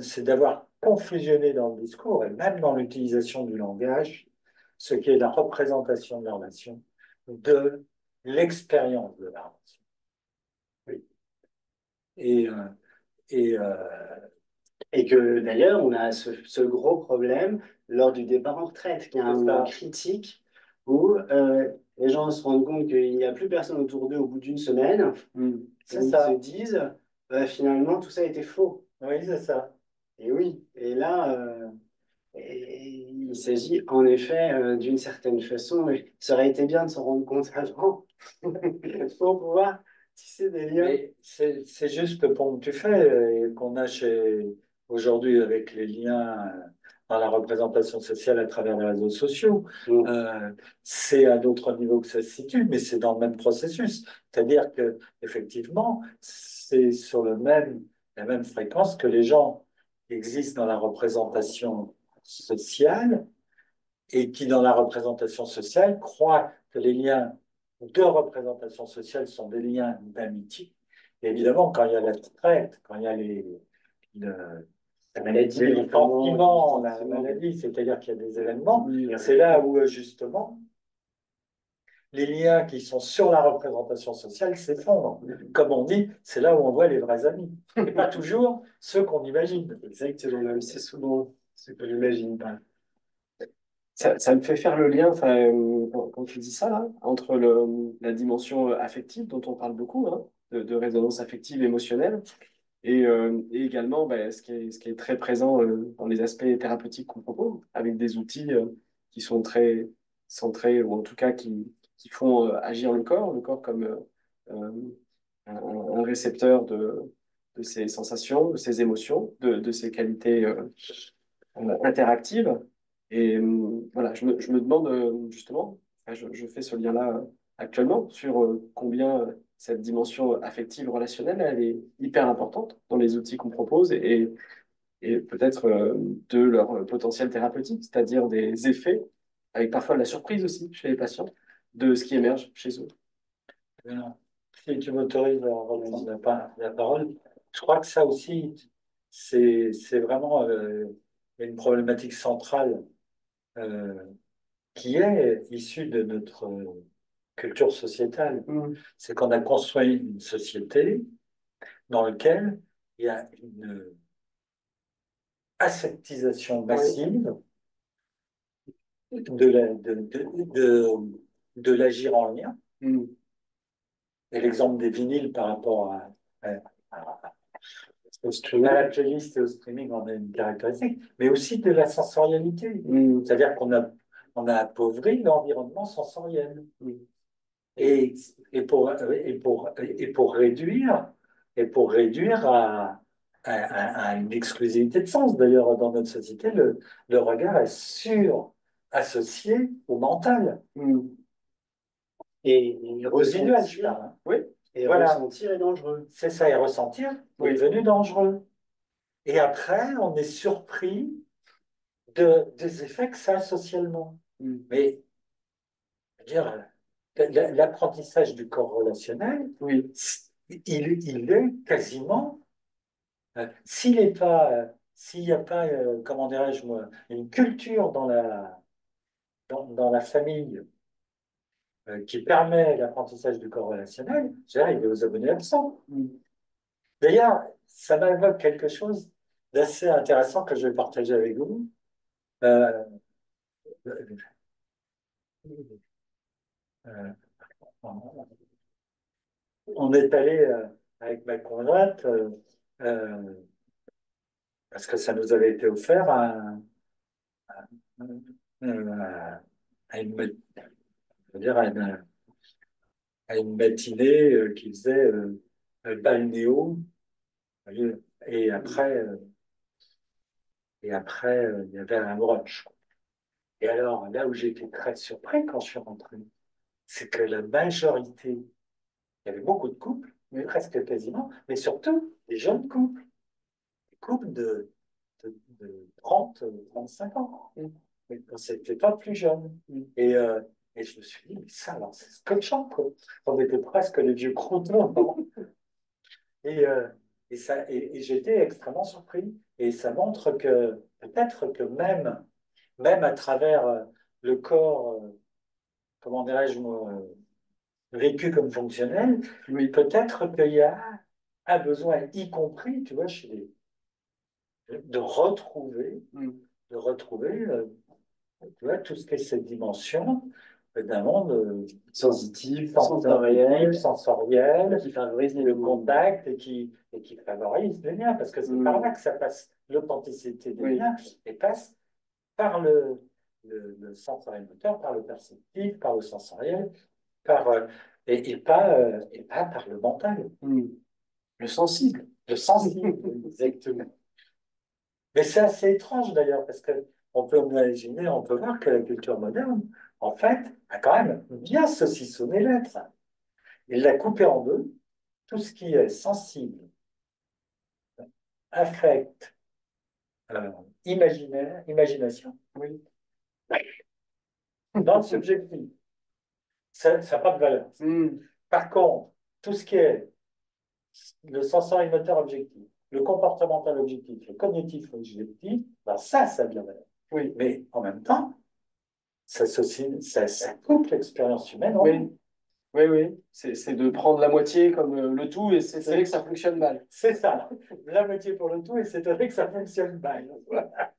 c'est d'avoir confusionné dans le discours et même dans l'utilisation du langage, ce qui est la représentation de la relation, de l'expérience de la relation. Oui. Et, euh, et, euh, Et que d'ailleurs, on a ce gros problème lors du départ en retraite, qui est un moment critique où les gens se rendent compte qu'il n'y a plus personne autour d'eux au bout d'une semaine. c'est Ils ça. se disent, finalement, tout ça était faux. Oui, c'est ça. Et oui, et là, il s'agit en effet, d'une certaine façon, mais ça aurait été bien de s'en rendre compte avant pour pouvoir tisser des liens. Mais c'est juste le pont que tu fais, qu'on a aujourd'hui avec les liens dans la représentation sociale à travers les réseaux sociaux. C'est à d'autres niveaux que ça se situe, mais c'est dans le même processus. C'est-à-dire que effectivement, c'est sur la même fréquence que les gens qui existent dans la représentation sociale et qui, dans la représentation sociale, croient que les liens de représentation sociale sont des liens d'amitié. Et évidemment, quand il y a la traite, quand il y a La maladie, les sentiments, la maladie, c'est-à-dire qu'il y a des événements, c'est là où justement les liens qui sont sur la représentation sociale s'effondrent. Comme on dit, c'est là où on voit les vrais amis. Et pas toujours ceux qu'on imagine. Exactement, même c'est souvent ce que j'imagine pas. Ça me fait faire le lien, quand tu dis ça, là, entre la dimension affective dont on parle beaucoup, hein, de résonance affective, émotionnelle. Et également, ben, ce qui est très présent dans les aspects thérapeutiques qu'on propose, avec des outils qui sont très centrés, ou en tout cas qui font agir le corps comme euh, un récepteur de ses sensations, de ses émotions, de ses qualités interactives. Et voilà, je me demande justement, enfin, je fais ce lien-là actuellement sur combien cette dimension affective, relationnelle, elle est hyper importante dans les outils qu'on propose et peut-être de leur potentiel thérapeutique, c'est-à-dire des effets, avec parfois de la surprise aussi chez les patients, de ce qui émerge chez eux. Voilà. Si tu m'autorises à reprendre la parole, je crois que ça aussi, c'est vraiment une problématique centrale euh, qui est issue de notre culture sociétale. Mm. C'est qu'on a construit une société dans laquelle il y a une aseptisation Oui. massive de l'agir en lien. Mm. Et l'exemple des vinyles par rapport Au streaming. à la playlist et au streaming en est une caractéristique, mais aussi de la sensorialité. Mm. C'est-à-dire on a appauvri l'environnement sensoriel. Mm. Et, et pour réduire à une exclusivité de sens. D'ailleurs, dans notre société, le regard est associé au mental, Mm. Et au visuel, je ressentir, parle, hein. Oui, et Voilà, ressentir est dangereux. c'est ça, et ressentir est oui. devenu dangereux. Et après, on est surpris des effets que ça a socialement. Mm. Mais, je veux dire, l'apprentissage du corps relationnel, Oui. il est quasiment, s'il n'est pas, s'il n'y a pas, comment dirais-je moi, une culture dans la famille qui permet l'apprentissage du corps relationnel, je dirais, il est aux abonnés absents. Mm. D'ailleurs, ça m'évoque quelque chose d'assez intéressant que je vais partager avec vous. Euh, euh, on est allé avec ma conjointe euh, parce que ça nous avait été offert à une, je veux dire, à une matinée qui faisait un balnéo. Voyez. Et après, il y avait un brunch. Et alors, là où j'étais très surpris quand je suis rentré, c'est que la majorité, il y avait beaucoup de couples, mais presque quasiment, mais surtout des jeunes couples, des couples de 30, 35 ans. Mais c'était pas plus jeune. Et je me suis dit, mais ça, alors, c'est scotchant, quoi. On était presque les vieux croutons. Et, et j'étais extrêmement surpris. Et ça montre que peut-être que même à travers le corps, comment dirais-je, moi, vécu comme fonctionnel, Oui. peut-être qu'il y a un besoin, y compris, tu vois, de retrouver, Mm. de retrouver tu vois, tout ce qui est cette dimension d'un monde Sensitif, sensoriel, sensoriel, qui favorise le contact et qui favorise le lien, parce que c'est par là que ça passe, l'authenticité des Oui. liens, et passe par le sensoriel moteur, par le perceptif, par le sensoriel, par, et pas par le mental, Mm. Le sensible. le sensible, exactement. Mais c'est assez étrange d'ailleurs, parce que on peut imaginer, on peut voir que la culture moderne, en fait, a quand même bien saucissonné l'être. Il l'a coupé en deux, tout ce qui est sensible, affect, imaginaire, imagination, Oui. dans le subjectif. Ça n'a pas de valeur. Mm. Par contre, tout ce qui est le sensori-moteur objectif, le comportemental objectif, le cognitif objectif, ben ça a de la valeur. Oui. Mais en même temps, ça coupe l'expérience humaine en Oui. deux. Oui, oui. C'est de prendre la moitié comme le tout et c'est vrai que ça fonctionne mal. C'est ça, la moitié pour le tout, et c'est vrai que ça fonctionne mal. Voilà.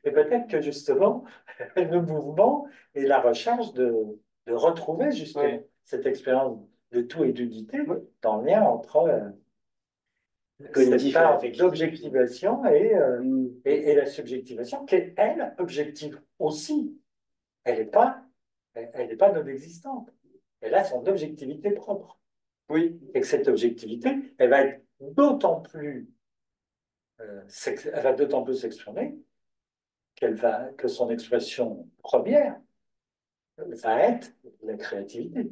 Et peut-être que justement, le mouvement et la recherche de retrouver justement Oui. cette expérience de tout et d'unité dans le lien entre cette Cognitif et part affectif. d'objectivation et la subjectivation, qui est, elle, objective aussi. Elle n'est pas, elle n'est pas non existante. Elle a son objectivité propre. Oui, Et que cette objectivité, elle va être d'autant plus, elle va d'autant plus s'exprimer que son expression première va être la créativité.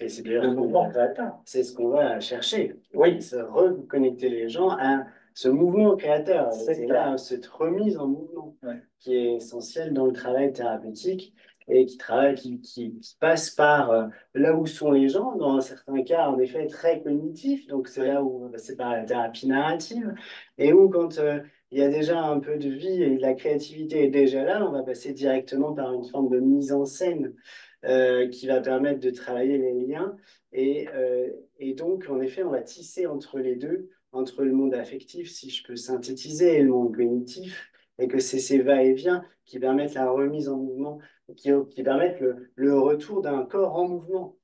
Et c'est d'ailleurs Le mouvement créateur. c'est ce qu'on va chercher. Oui, Se reconnecter les gens à ce mouvement créateur. C'est C'est clair. là cette remise en mouvement Ouais. qui est essentielle dans le travail thérapeutique et qui passe par là où sont les gens, dans certains cas en effet très cognitifs, donc c'est là où c'est par la thérapie narrative, et où quand il y a déjà un peu de vie et de la créativité est déjà là, on va passer directement par une forme de mise en scène qui va permettre de travailler les liens. Et donc, en effet, on va tisser entre les deux, entre le monde affectif, si je peux synthétiser, et le monde cognitif, et que c'est ces va-et-vient qui permettent la remise en mouvement, qui permettent le retour d'un corps en mouvement.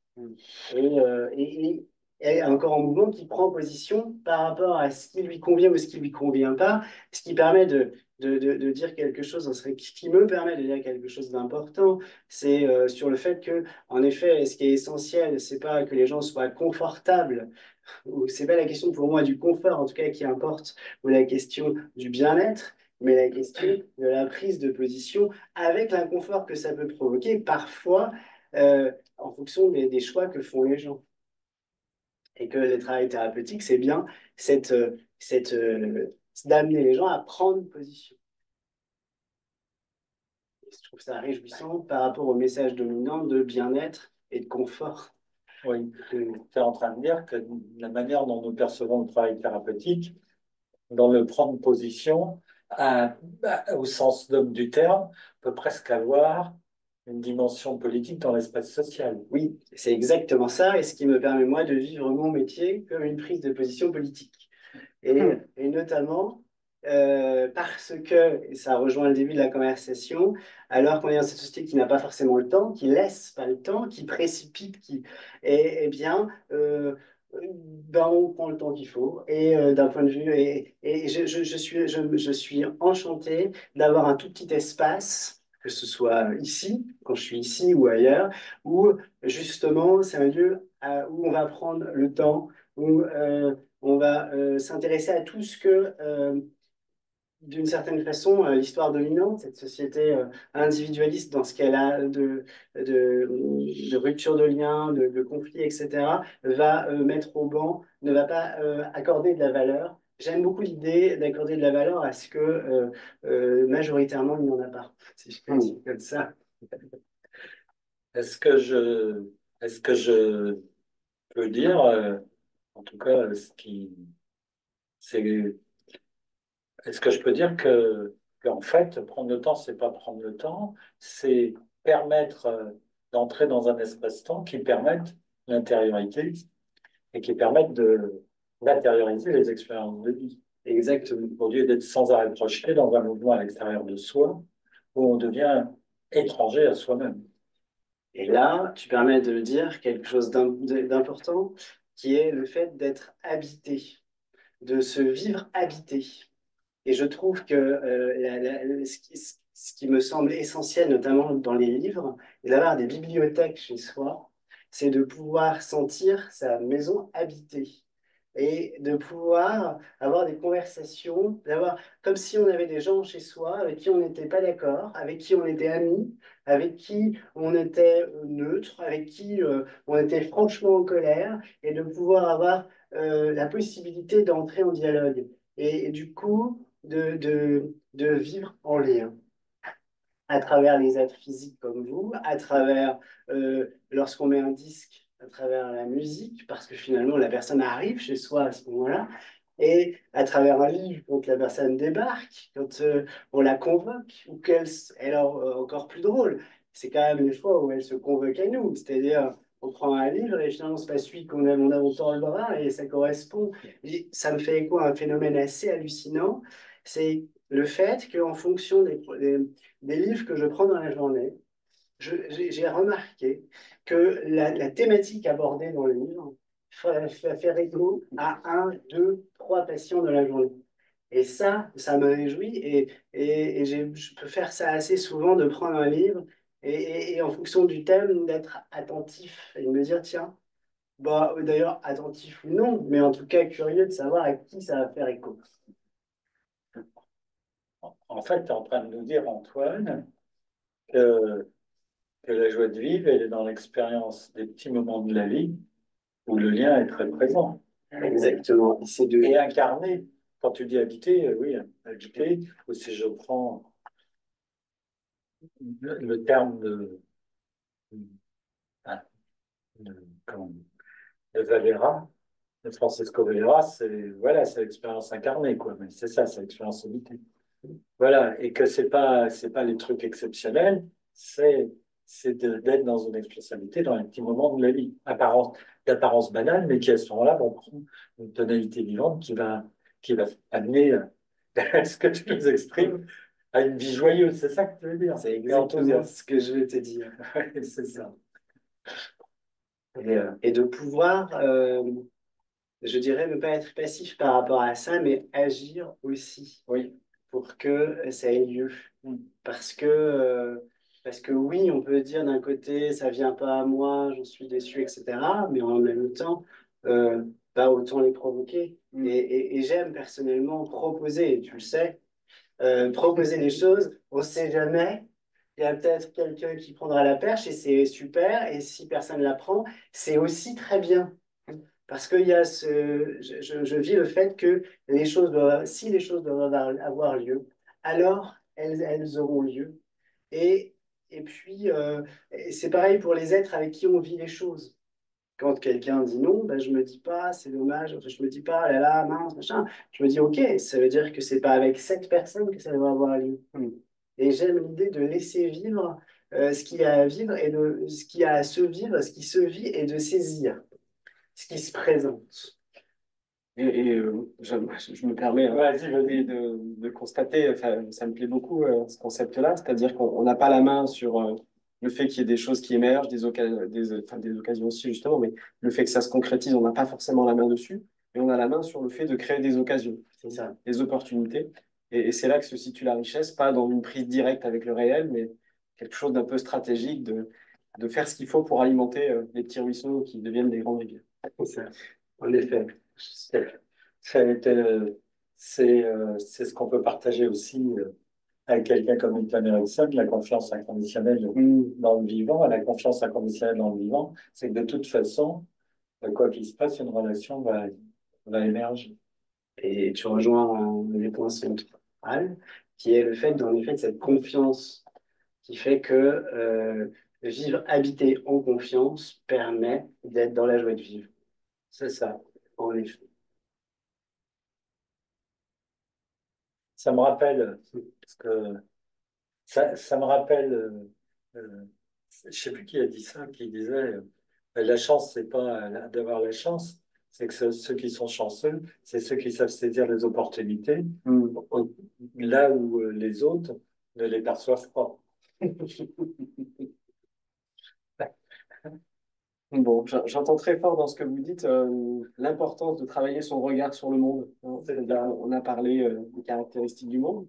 Et un corps en mouvement qui prend position par rapport à ce qui lui convient ou ce qui lui convient pas, ce qui permet de dire quelque chose, qui me permet de dire quelque chose d'important, c'est sur le fait que, en effet, ce qui est essentiel, c'est pas que les gens soient confortables, ou c'est pas la question pour moi du confort, en tout cas, qui importe, ou la question du bien-être, mais la question de la prise de position avec l'inconfort que ça peut provoquer, parfois, en fonction des choix que font les gens. Et que le travail thérapeutique, c'est bien cette, d'amener les gens à prendre position. Je trouve ça réjouissant par rapport au message dominant de bien-être et de confort. oui. Tu es en train de dire que la manière dont nous percevons le travail thérapeutique, dans le prendre position, au sens d'homme du terme, peut presque avoir une dimension politique dans l'espace social. Oui, c'est exactement ça, et ce qui me permet, moi, de vivre mon métier comme une prise de position politique. Et notamment parce que, et ça rejoint le début de la conversation, alors qu'on est dans cette société qui n'a pas forcément le temps, qui laisse pas le temps, qui précipite, eh bien, ben, on prend le temps qu'il faut. Et d'un point de vue, et je suis enchanté d'avoir un tout petit espace, que ce soit ici, quand je suis ici ou ailleurs, où justement c'est un lieu où on va prendre le temps, où on va s'intéresser à tout ce que, d'une certaine façon, l'histoire dominante, cette société individualiste dans ce qu'elle a de rupture de liens, de conflits, etc., va mettre au banc, ne va pas accorder de la valeur. J'aime beaucoup l'idée d'accorder de la valeur à ce que majoritairement il n'y en a pas, si je peux dire comme ça. Est-ce que est-ce que je peux dire, en tout cas, c'est, est-ce que je peux dire qu'en fait, prendre le temps, c'est pas prendre le temps, c'est permettre d'entrer dans un espace-temps qui permette l'intériorité et qui permette d'intérioriser les expériences de vie. Exactement. Au lieu d'être sans arrêt projeté dans un mouvement à l'extérieur de soi, où on devient étranger à soi-même. Et là, tu permets de dire quelque chose d'important, qui est le fait d'être habité, de se vivre habité. Et je trouve que ce qui me semble essentiel, notamment dans les livres, et d'avoir des bibliothèques chez soi, c'est de pouvoir sentir sa maison habitée et de pouvoir avoir des conversations, d'avoir comme si on avait des gens chez soi avec qui on n'était pas d'accord, avec qui on était amis, avec qui on était neutre, avec qui on était franchement en colère, et de pouvoir avoir la possibilité d'entrer en dialogue. Et du coup, de vivre en lien à travers les êtres physiques comme vous, à travers, lorsqu'on met un disque, à travers la musique, parce que finalement la personne arrive chez soi à ce moment-là, et à travers un livre, quand la personne débarque, quand on la convoque, ou qu'elle, alors encore plus drôle, c'est quand même les fois où elle se convoque à nous, c'est-à-dire on prend un livre et finalement c'est pas celui qu'on aime, on tend le bras et ça correspond. Et ça me fait écho à un phénomène assez hallucinant, c'est le fait qu'en fonction des livres que je prends dans la journée, j'ai remarqué que la thématique abordée dans le livre fait écho à un, deux, trois patients de la journée. Et ça me réjouit et je peux faire ça assez souvent de prendre un livre et en fonction du thème, d'être attentif et de me dire, tiens, bah, d'ailleurs, attentif ou non, mais en tout cas curieux de savoir à qui ça va faire écho. En fait, tu es en train de nous dire, Antoine, que, que la joie de vivre, elle est dans l'expérience des petits moments de la vie où le lien est très présent. Exactement. Et c'est de... Et incarné. Quand tu dis habiter, oui, habiter, ou si je prends le terme hein, de, comment- de Valera, de Francisco Valera, c'est voilà, c'est l'expérience incarnée, quoi. Mais c'est ça, c'est l'expérience habitée. Voilà, et que c'est pas les trucs exceptionnels, c'est d'être dans une responsabilité dans un petit moment de la vie, d'apparence banale, mais qui à ce moment-là vont prendre une tonalité vivante qui va amener ce que tu nous exprimes à une vie joyeuse. C'est ça que tu veux dire. C'est Et exactement enthousiaste. ce que je vais te dire. Ouais, c'est ça. Et de pouvoir, je dirais, ne pas être passif par rapport à ça, mais agir aussi Oui. pour que ça ait lieu. Mm. Parce que, euh, parce que oui, on peut dire d'un côté, ça vient pas à moi, j'en suis déçu, etc. Mais en même temps, euh, pas autant les provoquer. Et j'aime personnellement proposer, tu le sais, proposer des choses, on ne sait jamais. Il y a peut-être quelqu'un qui prendra la perche et c'est super. Et si personne ne la prend, c'est aussi très bien. Parce qu'il y a je vis le fait que si les choses doivent avoir lieu, alors elles auront lieu. Et, et puis, c'est pareil pour les êtres avec qui on vit les choses. Quand quelqu'un dit non, ben, je me dis pas, c'est dommage, enfin, je me dis pas, ah là là, mince, machin. Je me dis, ok, ça veut dire que c'est pas avec cette personne que ça va avoir lieu. Et j'aime l'idée de laisser vivre ce qu'il y a à vivre et de ce qu'il y a à se vivre, ce qui se vit et de saisir ce qui se présente. Je me permets Vas-y, vas-y. de constater, enfin, ça me plaît beaucoup ce concept-là, c'est-à-dire qu'on n'a pas la main sur le fait qu'il y ait des choses qui émergent, des occasions aussi justement, mais le fait que ça se concrétise, on n'a pas forcément la main dessus, mais on a la main sur le fait de créer des occasions, C'est ça. des opportunités. Et c'est là que se situe la richesse, pas dans une prise directe avec le réel, mais quelque chose d'un peu stratégique, de faire ce qu'il faut pour alimenter les petits ruisseaux qui deviennent des grandes rivières. C'est ça. En effet. Ça a été, c'est ce qu'on peut partager aussi avec quelqu'un comme Milton Erickson, la confiance inconditionnelle dans le vivant. La confiance inconditionnelle dans le vivant, c'est que de toute façon, quoi qu'il se passe, une relation va émerger. Et tu rejoins les points centraux, qui est le fait, en effet, de cette confiance qui fait que vivre, habiter en confiance permet d'être dans la joie de vivre. C'est ça, en effet. Ça me rappelle, parce que ça me rappelle, je ne sais plus qui a dit ça, qui disait la chance, c'est pas d'avoir la chance, c'est que ceux qui sont chanceux, c'est ceux qui savent saisir les opportunités, là où les autres ne les perçoivent pas. Bon, j'entends très fort dans ce que vous dites l'importance de travailler son regard sur le monde, hein. C'est-à-dire, on a parlé des caractéristiques du monde,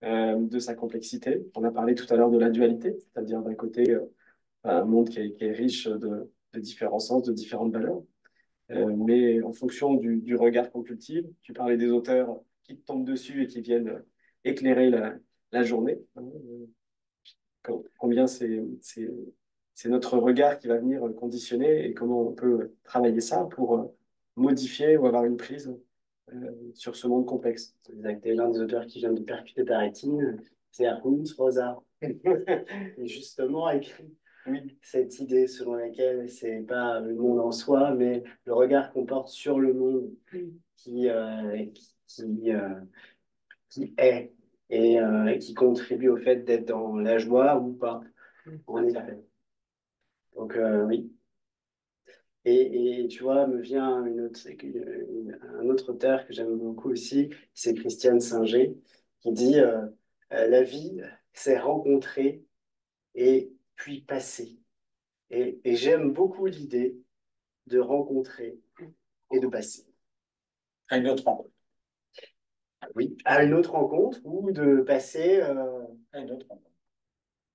de sa complexité. On a parlé tout à l'heure de la dualité, c'est-à-dire d'un côté un monde qui est riche de différents sens, de différentes valeurs. Mais en fonction du regard qu'on cultive, tu parlais des auteurs qui te tombent dessus et qui viennent éclairer la journée, hein. Combien c'est notre regard qui va venir conditionner et comment on peut travailler ça pour modifier ou avoir une prise sur ce monde complexe. Exact. Et l'un des auteurs qui vient de percuter ta rétine, c'est Arun Rosa. Et justement, écrit cette idée selon laquelle c'est pas le monde en soi, mais le regard qu'on porte sur le monde qui, euh, qui, euh, qui est et qui contribue au fait d'être dans la joie ou pas. En effet. Donc, oui. Et tu vois, me vient un autre auteur que j'aime beaucoup aussi, c'est Christiane Singer, qui dit la vie, c'est rencontrer et puis passer. Et j'aime beaucoup l'idée de rencontrer et de passer. À une autre rencontre. Oui, à une autre rencontre ou de passer À une autre rencontre.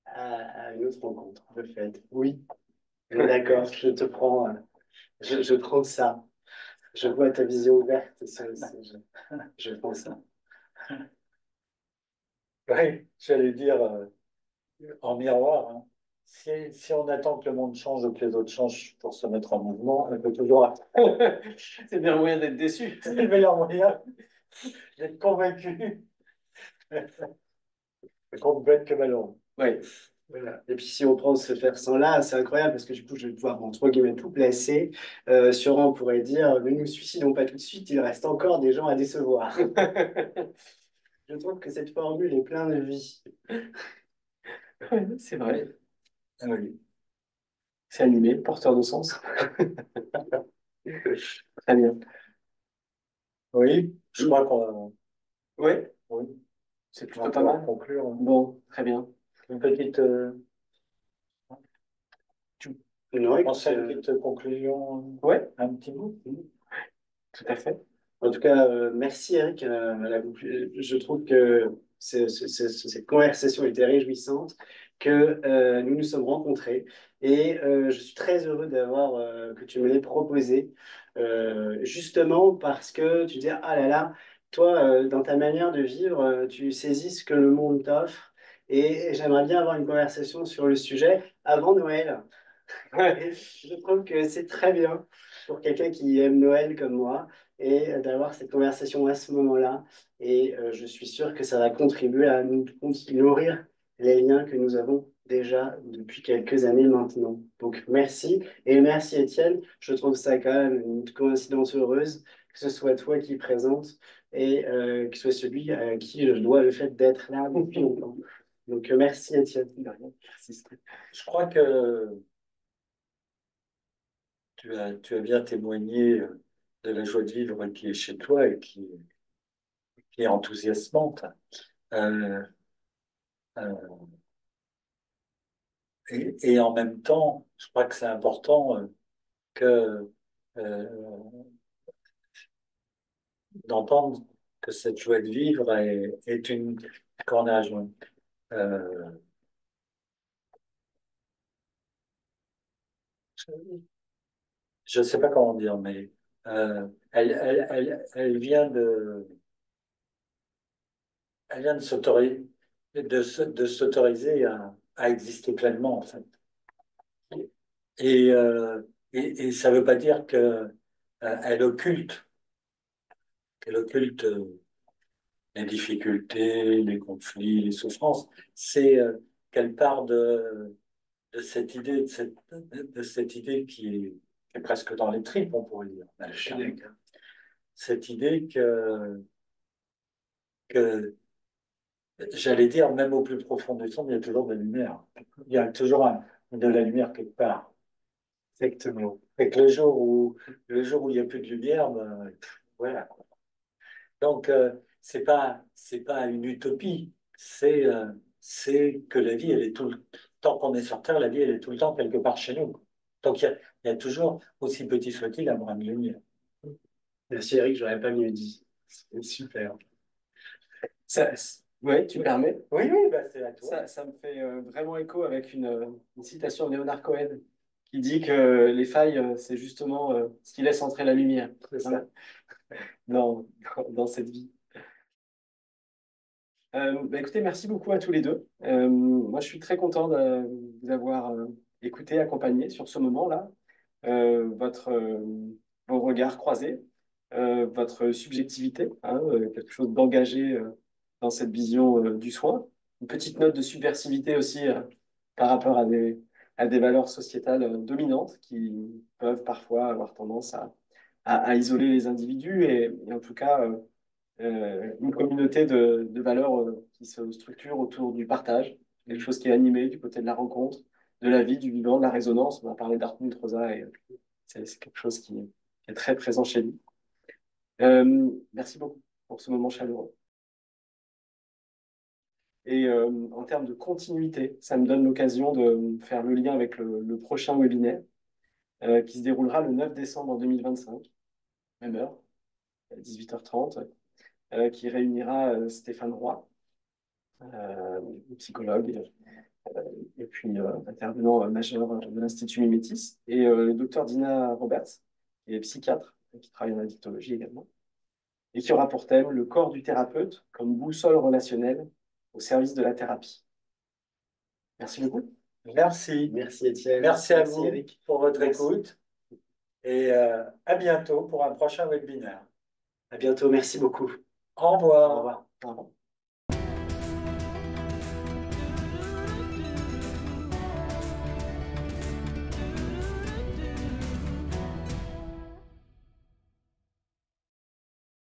à une autre rencontre, de fait. Oui, d'accord, je te prends, je prends ça. Je vois ta vision ouverte, je prends ça. Oui, j'allais dire en miroir, hein. Si on attend que le monde change ou que les autres changent pour se mettre en mouvement, on peut toujours. C'est bien moyen d'être déçu. C'est le meilleur moyen d'être convaincu qu'on ne peut être que malheureux. Oui. Voilà. Et puis si on prend ce versant-là, c'est incroyable parce que du coup, je vais pouvoir, entre guillemets, tout placer. Sur un, on pourrait dire, ne nous suicidons pas tout de suite, il reste encore des gens à décevoir. Je trouve que cette formule est pleine de vie. C'est vrai. Ah oui. C'est animé, porteur de sens. Très bien. Oui, je crois qu'on Oui, oui, c'est on va plutôt pas pouvoir mal. conclure. Bon, très bien. Une petite, tu Non, penses à écoute, une petite conclusion, Oui, un petit bout? tout à fait. en tout cas, merci Eric. Je trouve que cette conversation était réjouissante, que nous nous sommes rencontrés et je suis très heureux d'avoir que tu me l'aies proposé, justement parce que tu dis, ah là là, toi, dans ta manière de vivre, tu saisis ce que le monde t'offre et j'aimerais bien avoir une conversation sur le sujet avant Noël. Et je trouve que c'est très bien pour quelqu'un qui aime Noël comme moi et d'avoir cette conversation à ce moment-là. Et je suis sûr que ça va contribuer à nous nourrir les liens que nous avons déjà depuis quelques années maintenant. Donc merci et merci Étienne. Je trouve ça quand même une coïncidence heureuse que ce soit toi qui présente et que ce soit celui à qui je dois le fait d'être là depuis longtemps. Donc merci Étienne. Merci. Je crois que tu as bien témoigné de la joie de vivre qui est chez toi et qui est enthousiasmante. Euh, euh, et en même temps, je crois que c'est important que d'entendre que cette joie de vivre est une cornage. Euh, je ne sais pas comment dire, mais elle vient de s'autoriser, de s'autoriser à exister pleinement, en fait. Et, et ça ne veut pas dire que elle occulte, qu'elle occulte les difficultés, les conflits, les souffrances. C'est qu'elle part de cette idée, de cette idée qui est presque dans les tripes, on pourrait dire. Je suis d'accord. Cette idée que j'allais dire, même au plus profond du sombre, il y a toujours de la lumière. Il y a toujours de la lumière quelque part. Exactement. Et que le jour où il n'y a plus de lumière, ben, voilà. Donc, c'est pas une utopie. C'est que la vie, elle est tout le tant qu'on est sur Terre, la vie, elle est tout le temps quelque part chez nous. Donc, il y a toujours, aussi petit soit-il, un brin de lumière. Merci Eric, j'aurais pas mieux dit. C'est super. Ça, ouais, tu me permets? Oui, oui, bah, c'est à toi. Ça me fait vraiment écho avec une citation de Leonard Cohen qui dit que les failles, c'est justement ce qui laisse entrer la lumière. C'est ça. Voilà. Dans, dans cette vie. Bah, écoutez, merci beaucoup à tous les deux. Moi, je suis très content de vous avoir écouté, accompagné sur ce moment-là. Votre, vos regards croisés, votre subjectivité, hein, quelque chose d'engagé dans cette vision du soin. Une petite note de subversivité aussi par rapport à des valeurs sociétales dominantes qui peuvent parfois avoir tendance à isoler les individus et en tout cas une communauté de valeurs qui se structure autour du partage, quelque chose qui est animé du côté de la rencontre, de la vie, du vivant, de la résonance. On a parlé d'Artmut Rosa et c'est quelque chose qui est très présent chez lui. Merci beaucoup pour ce moment chaleureux. Et en termes de continuité, ça me donne l'occasion de faire le lien avec le prochain webinaire qui se déroulera le 9 décembre 2025, même heure, à 18h30, qui réunira Stéphane Roy, psychologue, et puis intervenant majeur de l'Institut Mimétis, et le docteur Dina Roberts, qui est psychiatre, qui travaille en addictologie également, et qui aura pour thème le corps du thérapeute comme boussole relationnelle au service de la thérapie. Merci beaucoup. Merci. Merci Étienne. Merci à Merci vous Eric. pour votre Merci. écoute et à bientôt pour un prochain webinaire. À bientôt. Merci beaucoup. Au revoir. Au revoir. Au revoir.